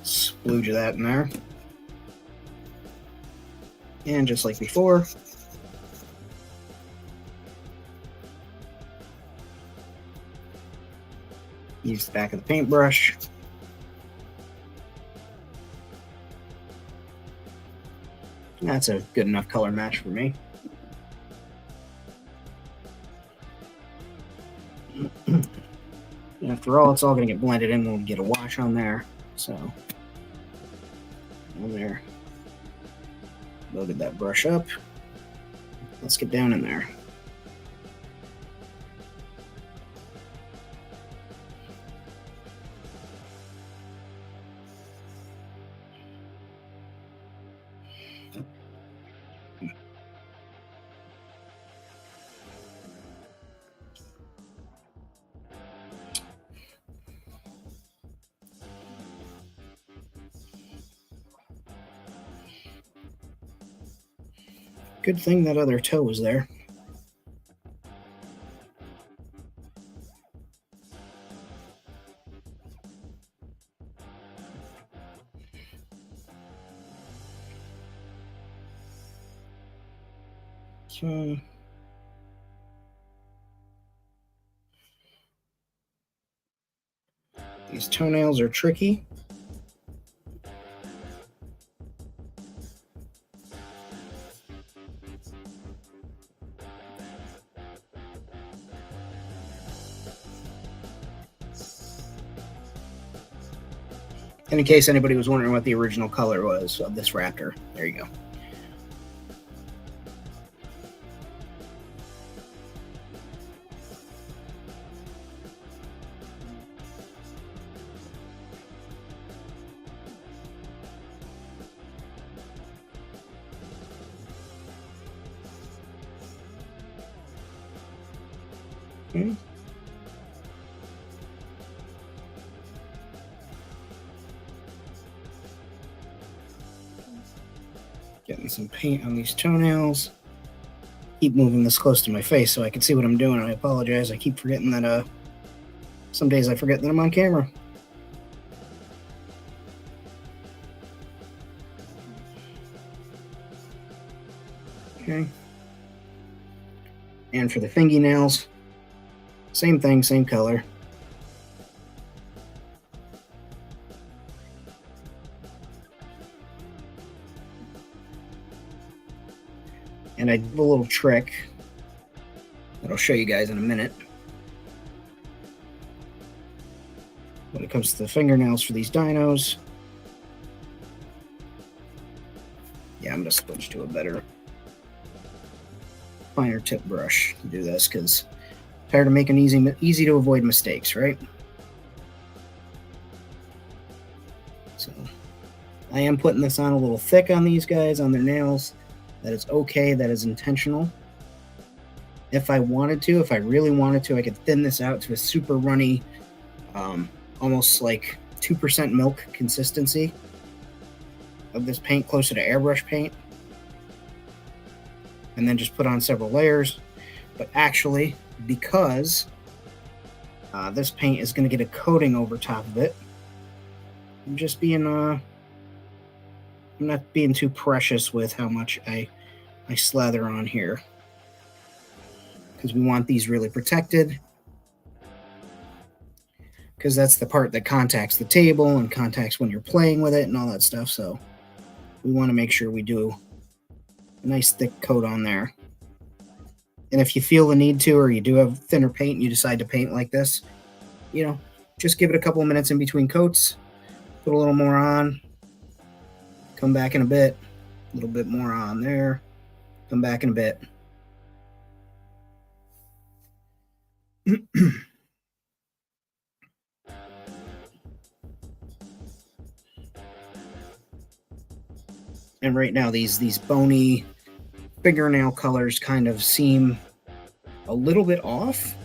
Splooge of that in there. And just like before, use the back of the paintbrush. That's a good enough color match for me. After all, it's all going to get blended in when we get a wash on there. So, on there. Loaded that brush up. Let's get down in there. Good thing that other toe was there. Okay. These toenails are tricky. And in case anybody was wondering what the original color was of this raptor, there you go. Okay. Getting some paint on these toenails. Keep moving this close to my face so I can see what I'm doing. I apologize. I keep forgetting that some days I forget that I'm on camera. Okay. And for the fingernails, same thing, same color. And I did a little trick that I'll show you guys in a minute. When it comes to the fingernails for these dinos. Yeah, I'm going to switch to a better, finer tip brush to do this because I'm tired of making easy to avoid mistakes, right? So I am putting this on a little thick on these guys, on their nails. That is okay. That is intentional. If I wanted to, if I really wanted to, I could thin this out to a super runny, almost like 2% milk consistency of this paint, closer to airbrush paint. And then just put on several layers. But actually, because this paint is going to get a coating over top of it, I'm just being I'm not being too precious with how much I slather on here, because we want these really protected, because that's the part that contacts the table and contacts when you're playing with it and all that stuff. So we want to make sure we do a nice thick coat on there. And if you feel the need to, or you do have thinner paint and you decide to paint like this, you know, just give it a couple of minutes in between coats, put a little more on, come back in a bit, a little bit more on there, come back in a bit. And right now these bony fingernail colors kind of seem a little bit off,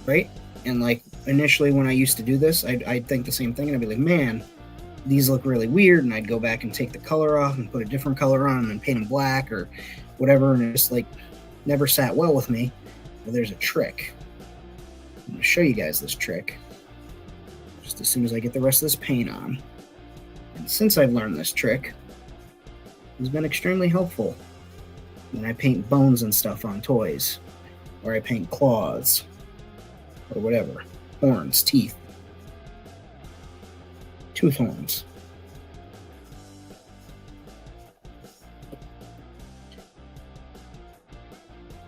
right? And like initially when I used to do this, I'd think the same thing, and I'd be like, man, these look really weird, and I'd go back and take the color off and put a different color on and paint them black or whatever, and it just like never sat well with me. Well, there's a trick. I'm going to show you guys this trick just as soon as I get the rest of this paint on. And since I've learned this trick, it's been extremely helpful when I paint bones and stuff on toys, or I paint claws, or whatever, horns, teeth, tooth horns.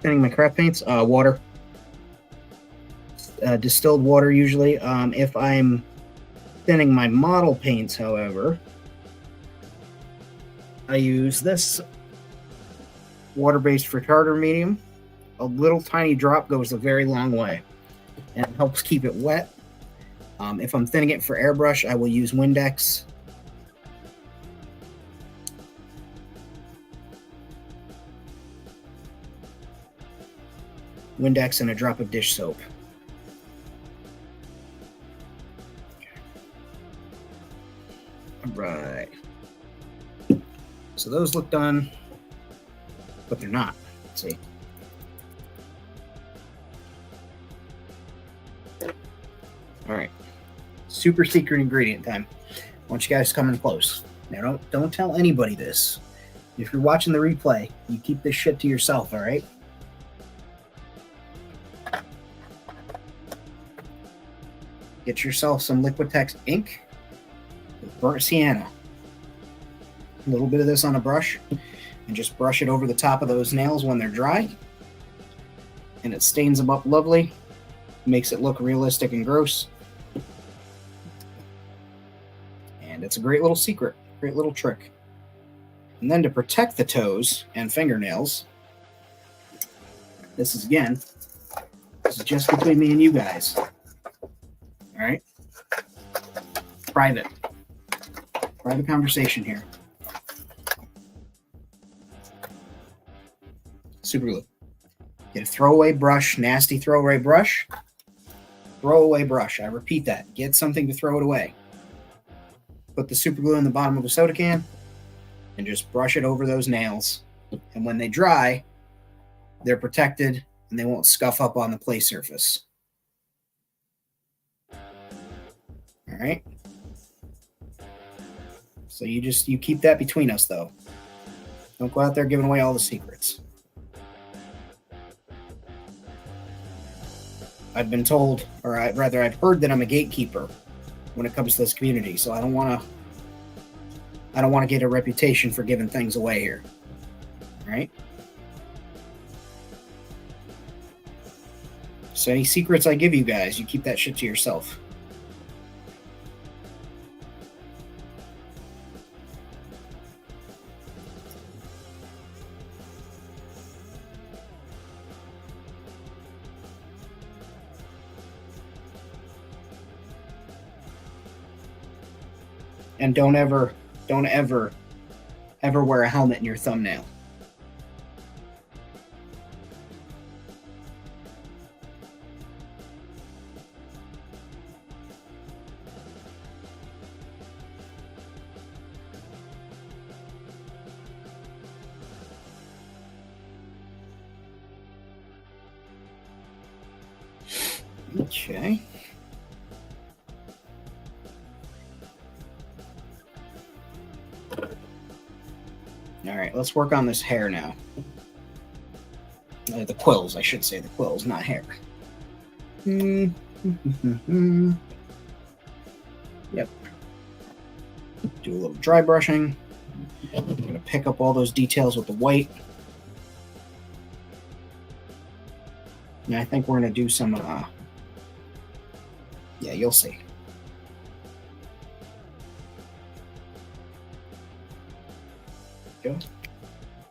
Thinning my craft paints, water, distilled water usually. If I'm thinning my model paints, however, I use this water-based retarder medium. A little tiny drop goes a very long way, and it helps keep it wet. If I'm thinning it for airbrush, I will use Windex. Windex and a drop of dish soap. All right. So those look done, but they're not. Let's see. All right. Super secret ingredient time. I want you guys to come in close. Now, don't tell anybody this. If you're watching the replay, you keep this shit to yourself, all right? Get yourself some Liquitex ink with burnt sienna. A little bit of this on a brush, and just brush it over the top of those nails when they're dry. And it stains them up lovely, makes it look realistic and gross. And it's a great little secret, great little trick. And then to protect the toes and fingernails, this is just between me and you guys. All right? Private conversation here. Super glue. Get a throwaway brush, nasty throwaway brush. Throwaway brush. I repeat that. Get something to throw it away. Put the super glue in the bottom of a soda can and just brush it over those nails. And when they dry, they're protected and they won't scuff up on the play surface. All right. So you keep that between us, though. Don't go out there giving away all the secrets. I've been told, or I've heard that I'm a gatekeeper when it comes to this community. So I don't want to get a reputation for giving things away here. All right. So any secrets I give you guys, you keep that shit to yourself. And don't ever wear a helmet in your thumbnail. Okay. All right, let's work on this hair now. The quills, I should say. The quills, not hair. Yep. Do a little dry brushing. I'm going to pick up all those details with the white. And I think we're going to do some, yeah, you'll see. Go.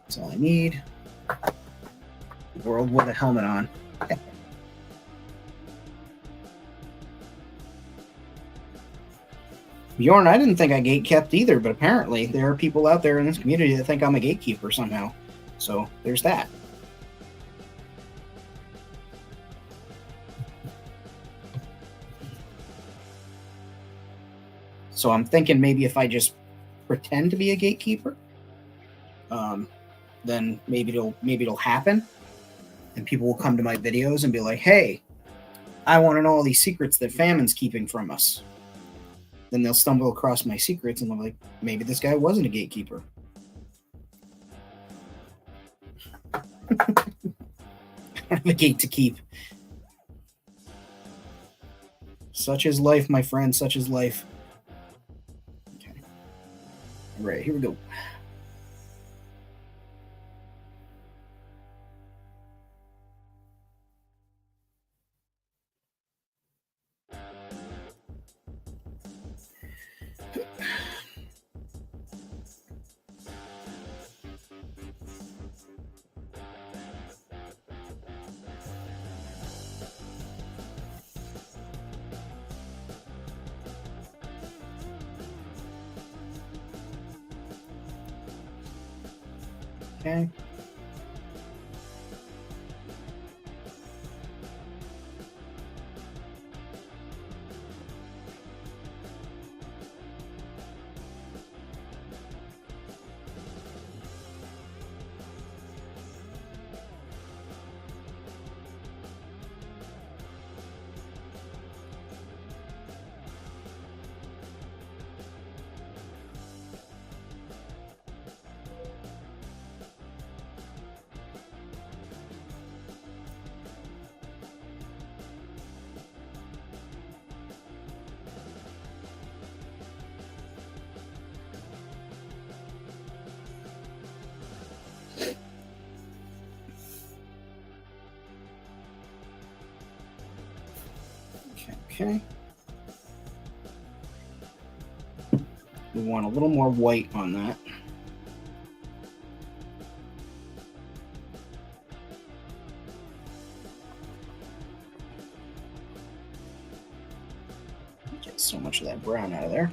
That's all I need. World with a helmet on. Bjorn, I didn't think I gatekept either, but apparently there are people out there in this community that think I'm a gatekeeper somehow. So there's that. So I'm thinking maybe if I just pretend to be a gatekeeper, then maybe it'll happen, and people will come to my videos and be like, "Hey, I want to know all these secrets that Famine's keeping from us." Then they'll stumble across my secrets and they're like, "Maybe this guy wasn't a gatekeeper." I don't have a gate to keep. Such is life, my friend. Such is life. Okay. All right, here we go. Okay. Okay. We want a little more white on that. Get so much of that brown out of there.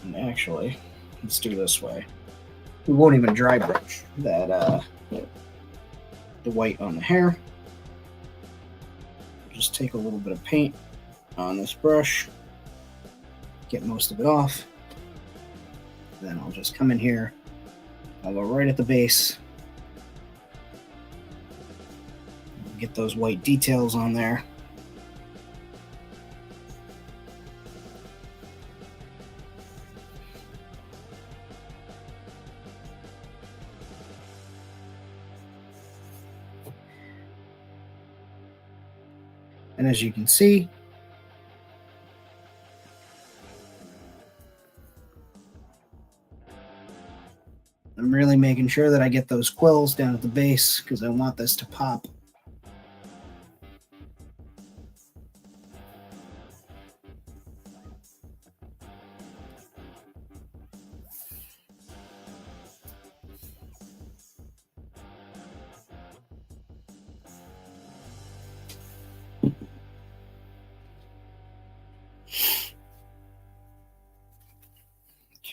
And actually, let's do this way. We won't even dry brush that the white on the hair. Just take a little bit of paint on this brush, get most of it off. Then I'll just come in here. I'll go right at the base, get those white details on there. And as you can see, I'm really making sure that I get those quills down at the base because I want this to pop.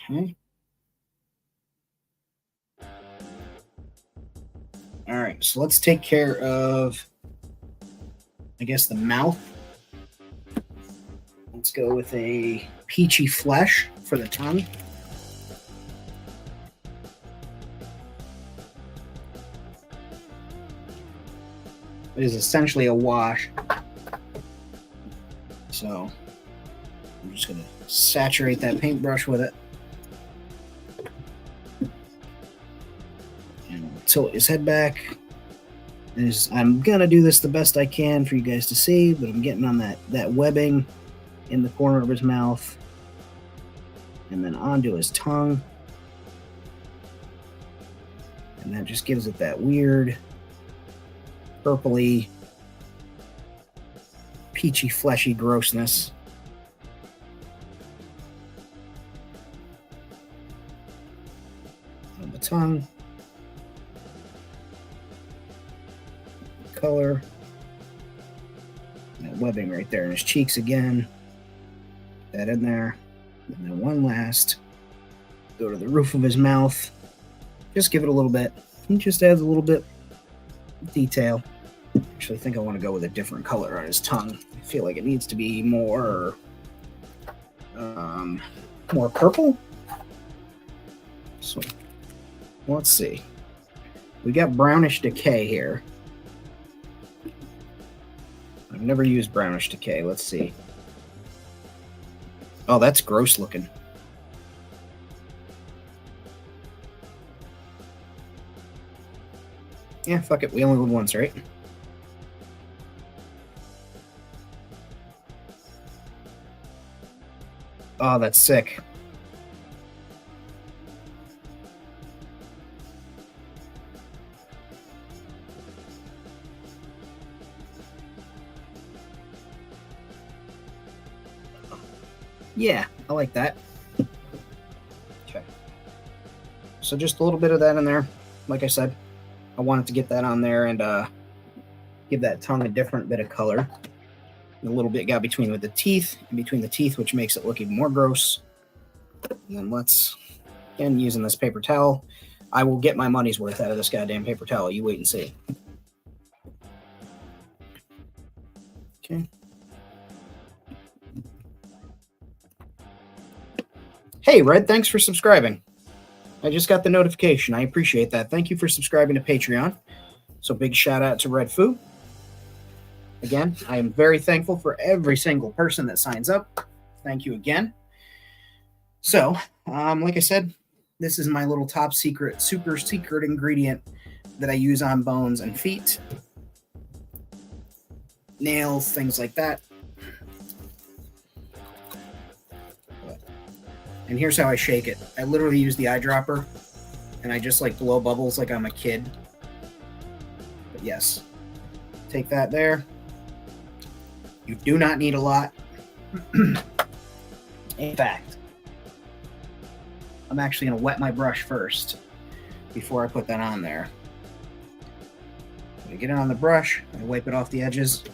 Okay. All right, so let's take care of, I guess, the mouth. Let's go with a peachy flesh for the tongue. It is essentially a wash. So I'm just going to saturate that paintbrush with it. Tilt his head back. I'm gonna do this the best I can for you guys to see, but I'm getting on that webbing in the corner of his mouth. and then onto his tongue. And that just gives it that weird purpley, peachy, fleshy grossness. On the tongue. Color. That webbing right there in his cheeks again. That in there. And then one last. Go to the roof of his mouth. Just give it a little bit. It just adds a little bit of detail. Actually, I think I want to go with a different color on his tongue. I feel like it needs to be more purple. So let's see. We got brownish decay here. I've never used brownish decay. Let's see. Oh, that's gross looking. Yeah, fuck it. We only live once, right? Oh, that's sick. Yeah, I like that. Okay. So just a little bit of that in there. Like I said, I wanted to get that on there and give that tongue a different bit of color. And a little bit got between with the teeth, in between the teeth, which makes it look even more gross. And then let's, again, using this paper towel, I will get my money's worth out of this goddamn paper towel. You wait and see. Okay. Hey, Red, thanks for subscribing. I just got the notification. I appreciate that. Thank you for subscribing to Patreon. So big shout out to Red Foo. Again, I am very thankful for every single person that signs up. Thank you again. So, like I said, this is my little top secret, super secret ingredient that I use on bones and feet, nails, things like that. And here's how I shake it. I literally use the eyedropper, and I just like blow bubbles like I'm a kid. But yes, take that there. You do not need a lot. In fact, I'm actually going to wet my brush first before I put that on there. I get it on the brush, I wipe it off the edges,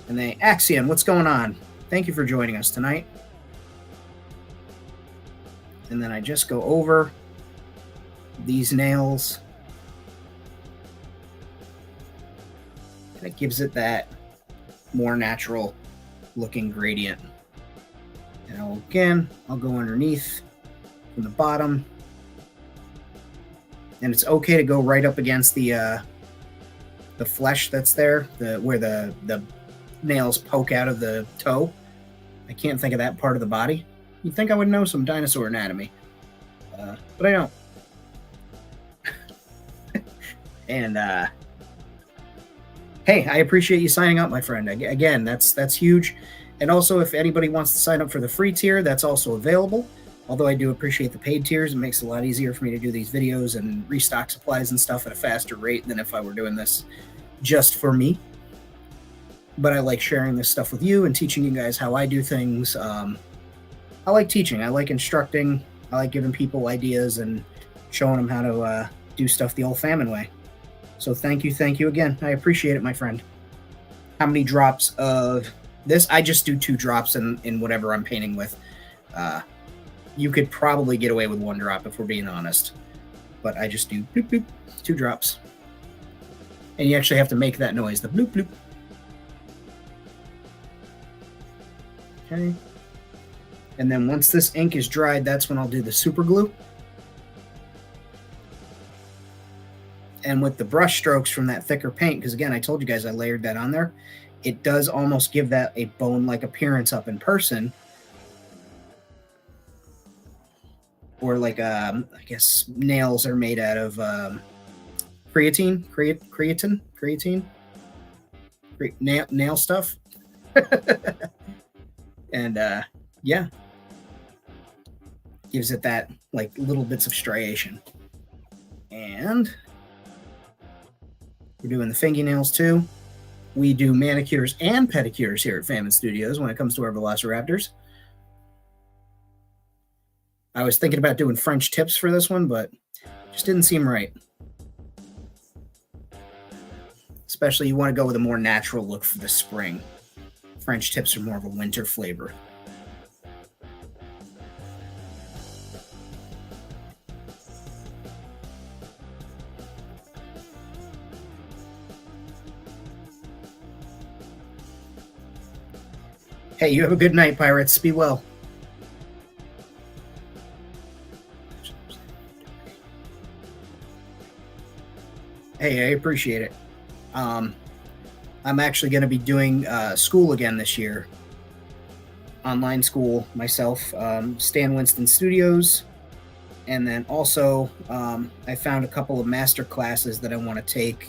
and then Axiom, what's going on? Thank you for joining us tonight. And then I just go over these nails, and it gives it that more natural looking gradient. And I'll go underneath from the bottom, and it's okay to go right up against the flesh that's there, where the nails poke out of the toe. I can't think of that part of the body. You'd think I would know some dinosaur anatomy, but I don't. And hey, I appreciate you signing up, my friend. Again, that's huge. And also, if anybody wants to sign up for the free tier, that's also available. Although I do appreciate the paid tiers. It makes it a lot easier for me to do these videos and restock supplies and stuff at a faster rate than if I were doing this just for me. But I like sharing this stuff with you and teaching you guys how I do things. I like teaching. I like instructing. I like giving people ideas and showing them how to do stuff the old famine way. So thank you again. I appreciate it, my friend. How many drops of this? I just do 2 drops in whatever I'm painting with. You could probably get away with 1 drop if we're being honest. But I just do bloop, bloop, 2 drops. And you actually have to make that noise, the bloop, bloop. Okay. And then once this ink is dried, that's when I'll do the super glue. And with the brush strokes from that thicker paint, because again, I told you guys I layered that on there, it does almost give that a bone-like appearance up in person. Or like, I guess nails are made out of creatine, nail stuff. And yeah. Gives it that, like, little bits of striation. And we're doing the fingernails too. We do manicures and pedicures here at Famine Studios when it comes to our velociraptors. I was thinking about doing French tips for this one, but just didn't seem right. Especially you want to go with a more natural look for the spring. French tips are more of a winter flavor. Hey, you have a good night, pirates. Be well. Hey, I appreciate it. I'm actually going to be doing school again this year. Online school myself, Stan Winston Studios. And then also, I found a couple of master classes that I want to take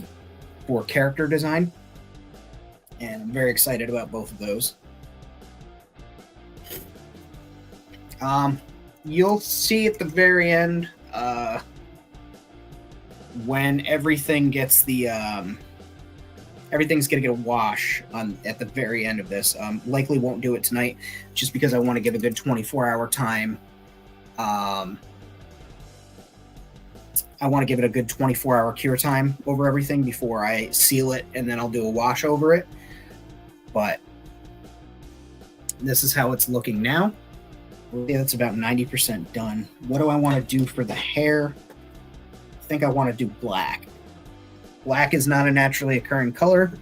for character design. And I'm very excited about both of those. You'll see at the very end when everything gets the everything's gonna get a wash on at the very end of this. Likely won't do it tonight, just because I want to give a good 24-hour time. I want to give it a good 24-hour cure time over everything before I seal it, and then I'll do a wash over it. But this is how it's looking now. Yeah, that's about 90% done. What do I want to do for the hair? I think I want to do black. Black is not a naturally occurring color.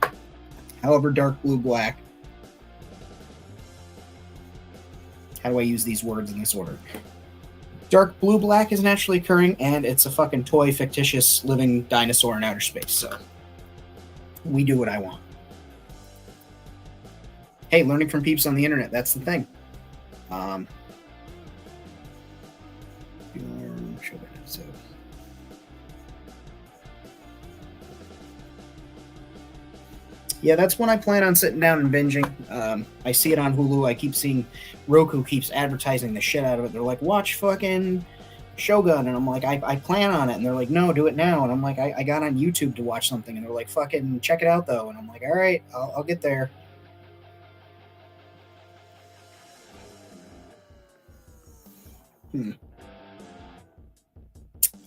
However, dark blue black. How do I use these words in this order? Dark blue black is naturally occurring, and it's a fucking toy, fictitious, living dinosaur in outer space. So we do what I want. Hey, learning from peeps on the internet. That's the thing. Yeah, that's when I plan on sitting down and binging. I see it on Hulu. I keep seeing Roku keeps advertising the shit out of it. They're like, watch fucking Shogun. And I'm like, I plan on it. And they're like, no, do it now. And I'm like, I got on YouTube to watch something. And they're like, fucking check it out, though. And I'm like, all right, I'll get there.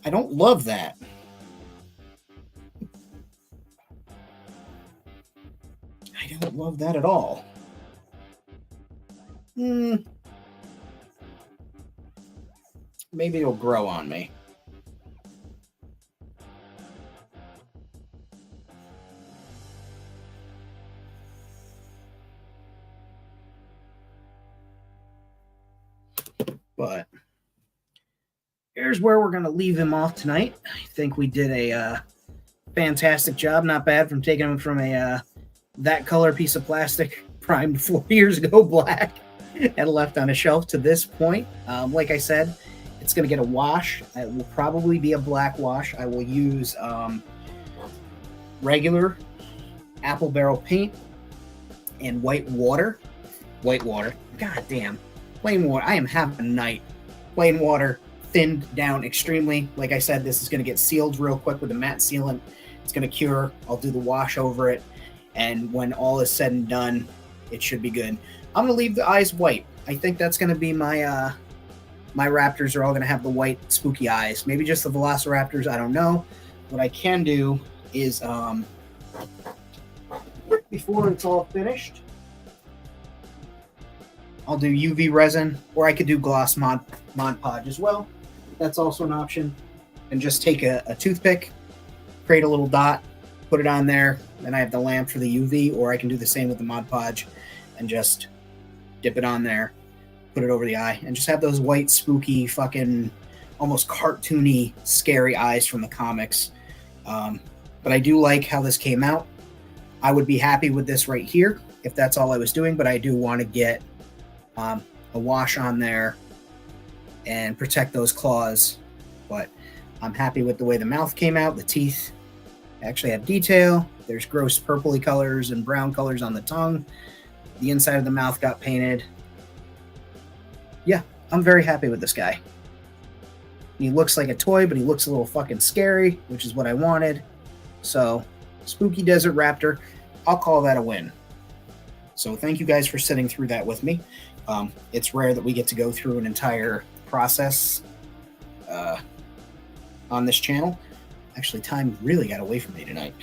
I don't love that. I don't love that at all. Maybe it'll grow on me. But here's where we're going to leave him off tonight. I think we did a fantastic job. Not bad from taking him from a that color piece of plastic primed 4 years ago, black, and left on a shelf to this point. Like I said, it's going to get a wash. It will probably be a black wash. I will use regular apple barrel paint and white water. White water. God damn. Plain water. I am having a night. Plain water, thinned down extremely. Like I said, this is going to get sealed real quick with a matte sealant. It's going to cure. I'll do the wash over it. And when all is said and done, it should be good. I'm going to leave the eyes white. I think that's going to be my my raptors are all going to have the white spooky eyes. Maybe just the velociraptors. I don't know. What I can do is, before it's all finished, I'll do UV resin, or I could do gloss Mod Podge as well. That's also an option. And just take a toothpick, create a little dot, put it on there. Then I have the lamp for the UV, or I can do the same with the Mod Podge and just dip it on there, put it over the eye, and just have those white, spooky, fucking almost cartoony, scary eyes from the comics. But I do like how this came out. I would be happy with this right here if that's all I was doing, but I do want to get a wash on there and protect those claws. But I'm happy with the way the mouth came out. The teeth actually have detail. There's gross purpley colors and brown colors on the tongue. The inside of the mouth got painted. Yeah, I'm very happy with this guy. He looks like a toy, but he looks a little fucking scary, which is what I wanted. So, spooky desert raptor, I'll call that a win. So thank you guys for sitting through that with me. It's rare that we get to go through an entire process on this channel. Actually, time really got away from me tonight.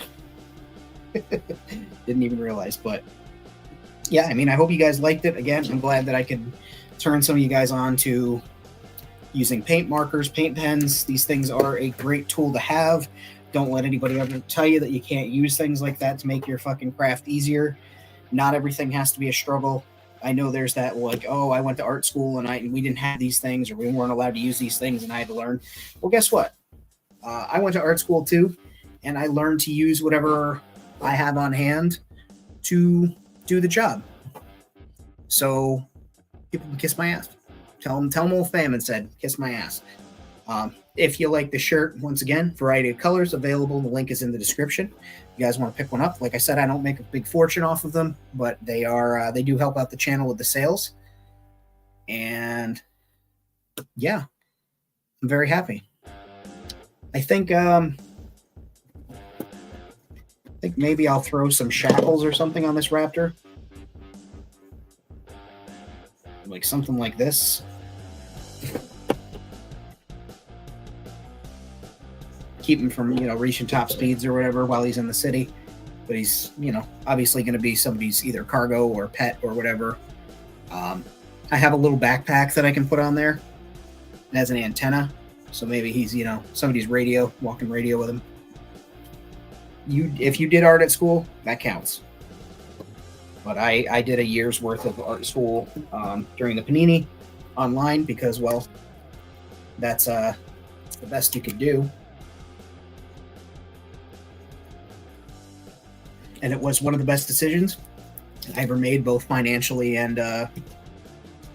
Didn't even realize, but yeah, I mean, I hope you guys liked it. Again, I'm glad that I could turn some of you guys on to using paint markers, paint pens. These things are a great tool to have. Don't let anybody ever tell you that you can't use things like that to make your fucking craft easier. Not everything has to be a struggle. I know there's that, like, oh, I went to art school and we didn't have these things, or we weren't allowed to use these things and I had to learn. Well, guess what? I went to art school too, and I learned to use whatever I have on hand to do the job. So people can kiss my ass. Tell them old Famine said, kiss my ass. If you like the shirt, once again, variety of colors available. The link is in the description. You guys want to pick one up? Like I said, I don't make a big fortune off of them, but they do help out the channel with the sales. And yeah, I'm very happy. I think maybe I'll throw some shackles or something on this raptor, like something like this. Keep him from, reaching top speeds or whatever while he's in the city. But he's, obviously going to be somebody's either cargo or pet or whatever. I have a little backpack that I can put on there. It has an antenna. So maybe he's, somebody's radio, walking radio with him. If you did art at school, that counts. But I did a year's worth of art school during the Panini online because, well, that's the best you could do. And it was one of the best decisions I ever made, both financially and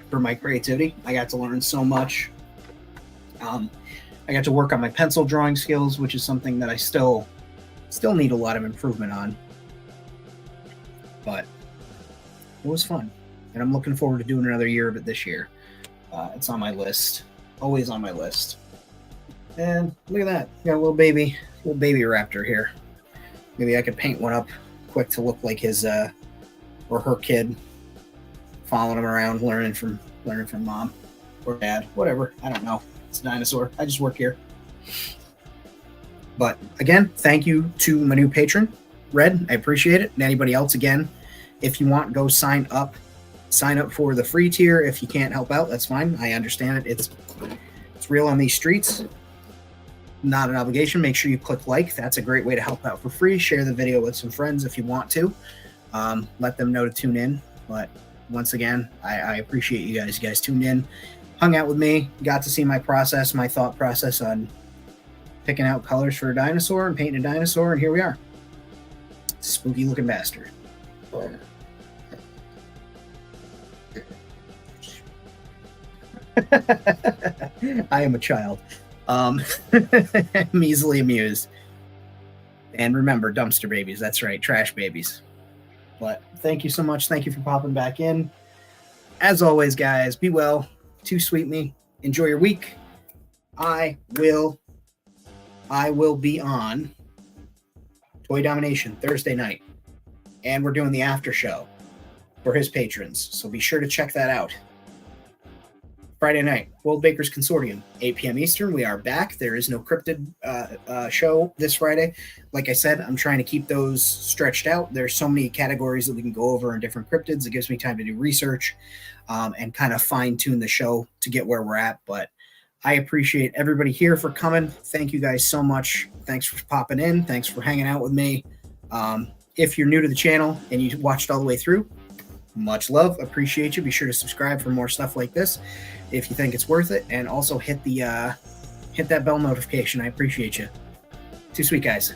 for my creativity. I got to learn so much. I got to work on my pencil drawing skills, which is something that I still need a lot of improvement on. But it was fun, and I'm looking forward to doing another year of it this year. It's on my list, always on my list. And look at that, got a little baby raptor here. Maybe I could paint one up quick to look like his or her kid, following him around, learning from mom or dad, whatever. I don't know. It's a dinosaur. I just work here. But again, thank you to my new patron, Red. I appreciate it. And anybody else, again, if you want, go sign up. Sign up for the free tier. If you can't help out, that's fine. I understand it. It's real on these streets. Not an obligation. Make sure you click like. That's a great way to help out for free. Share the video with some friends if you want to. Let them know to tune in. But once again, I appreciate you guys. You guys tuned in, hung out with me, got to see my process, my thought process on picking out colors for a dinosaur and painting a dinosaur, and here we are. Spooky looking bastard. I am a child. I'm easily amused. And remember, dumpster babies. That's right, trash babies. But thank you so much. Thank you for popping back in. As always, guys, be well. Too sweet me. Enjoy your week. I will be on Toy Domination Thursday night. And we're doing the after show for his patrons. So be sure to check that out. Friday night, World Bakers Consortium, 8 p.m. Eastern. We are back. There is no cryptid show this Friday. Like I said, I'm trying to keep those stretched out. There's so many categories that we can go over in different cryptids. It gives me time to do research and kind of fine-tune the show to get where we're at. But I appreciate everybody here for coming. Thank you guys so much. Thanks for popping in. Thanks for hanging out with me. If you're new to the channel and you watched all the way through, much love. Appreciate you. Be sure to subscribe for more stuff like this if you think it's worth it, and also hit that bell notification. I appreciate you. Too sweet, guys.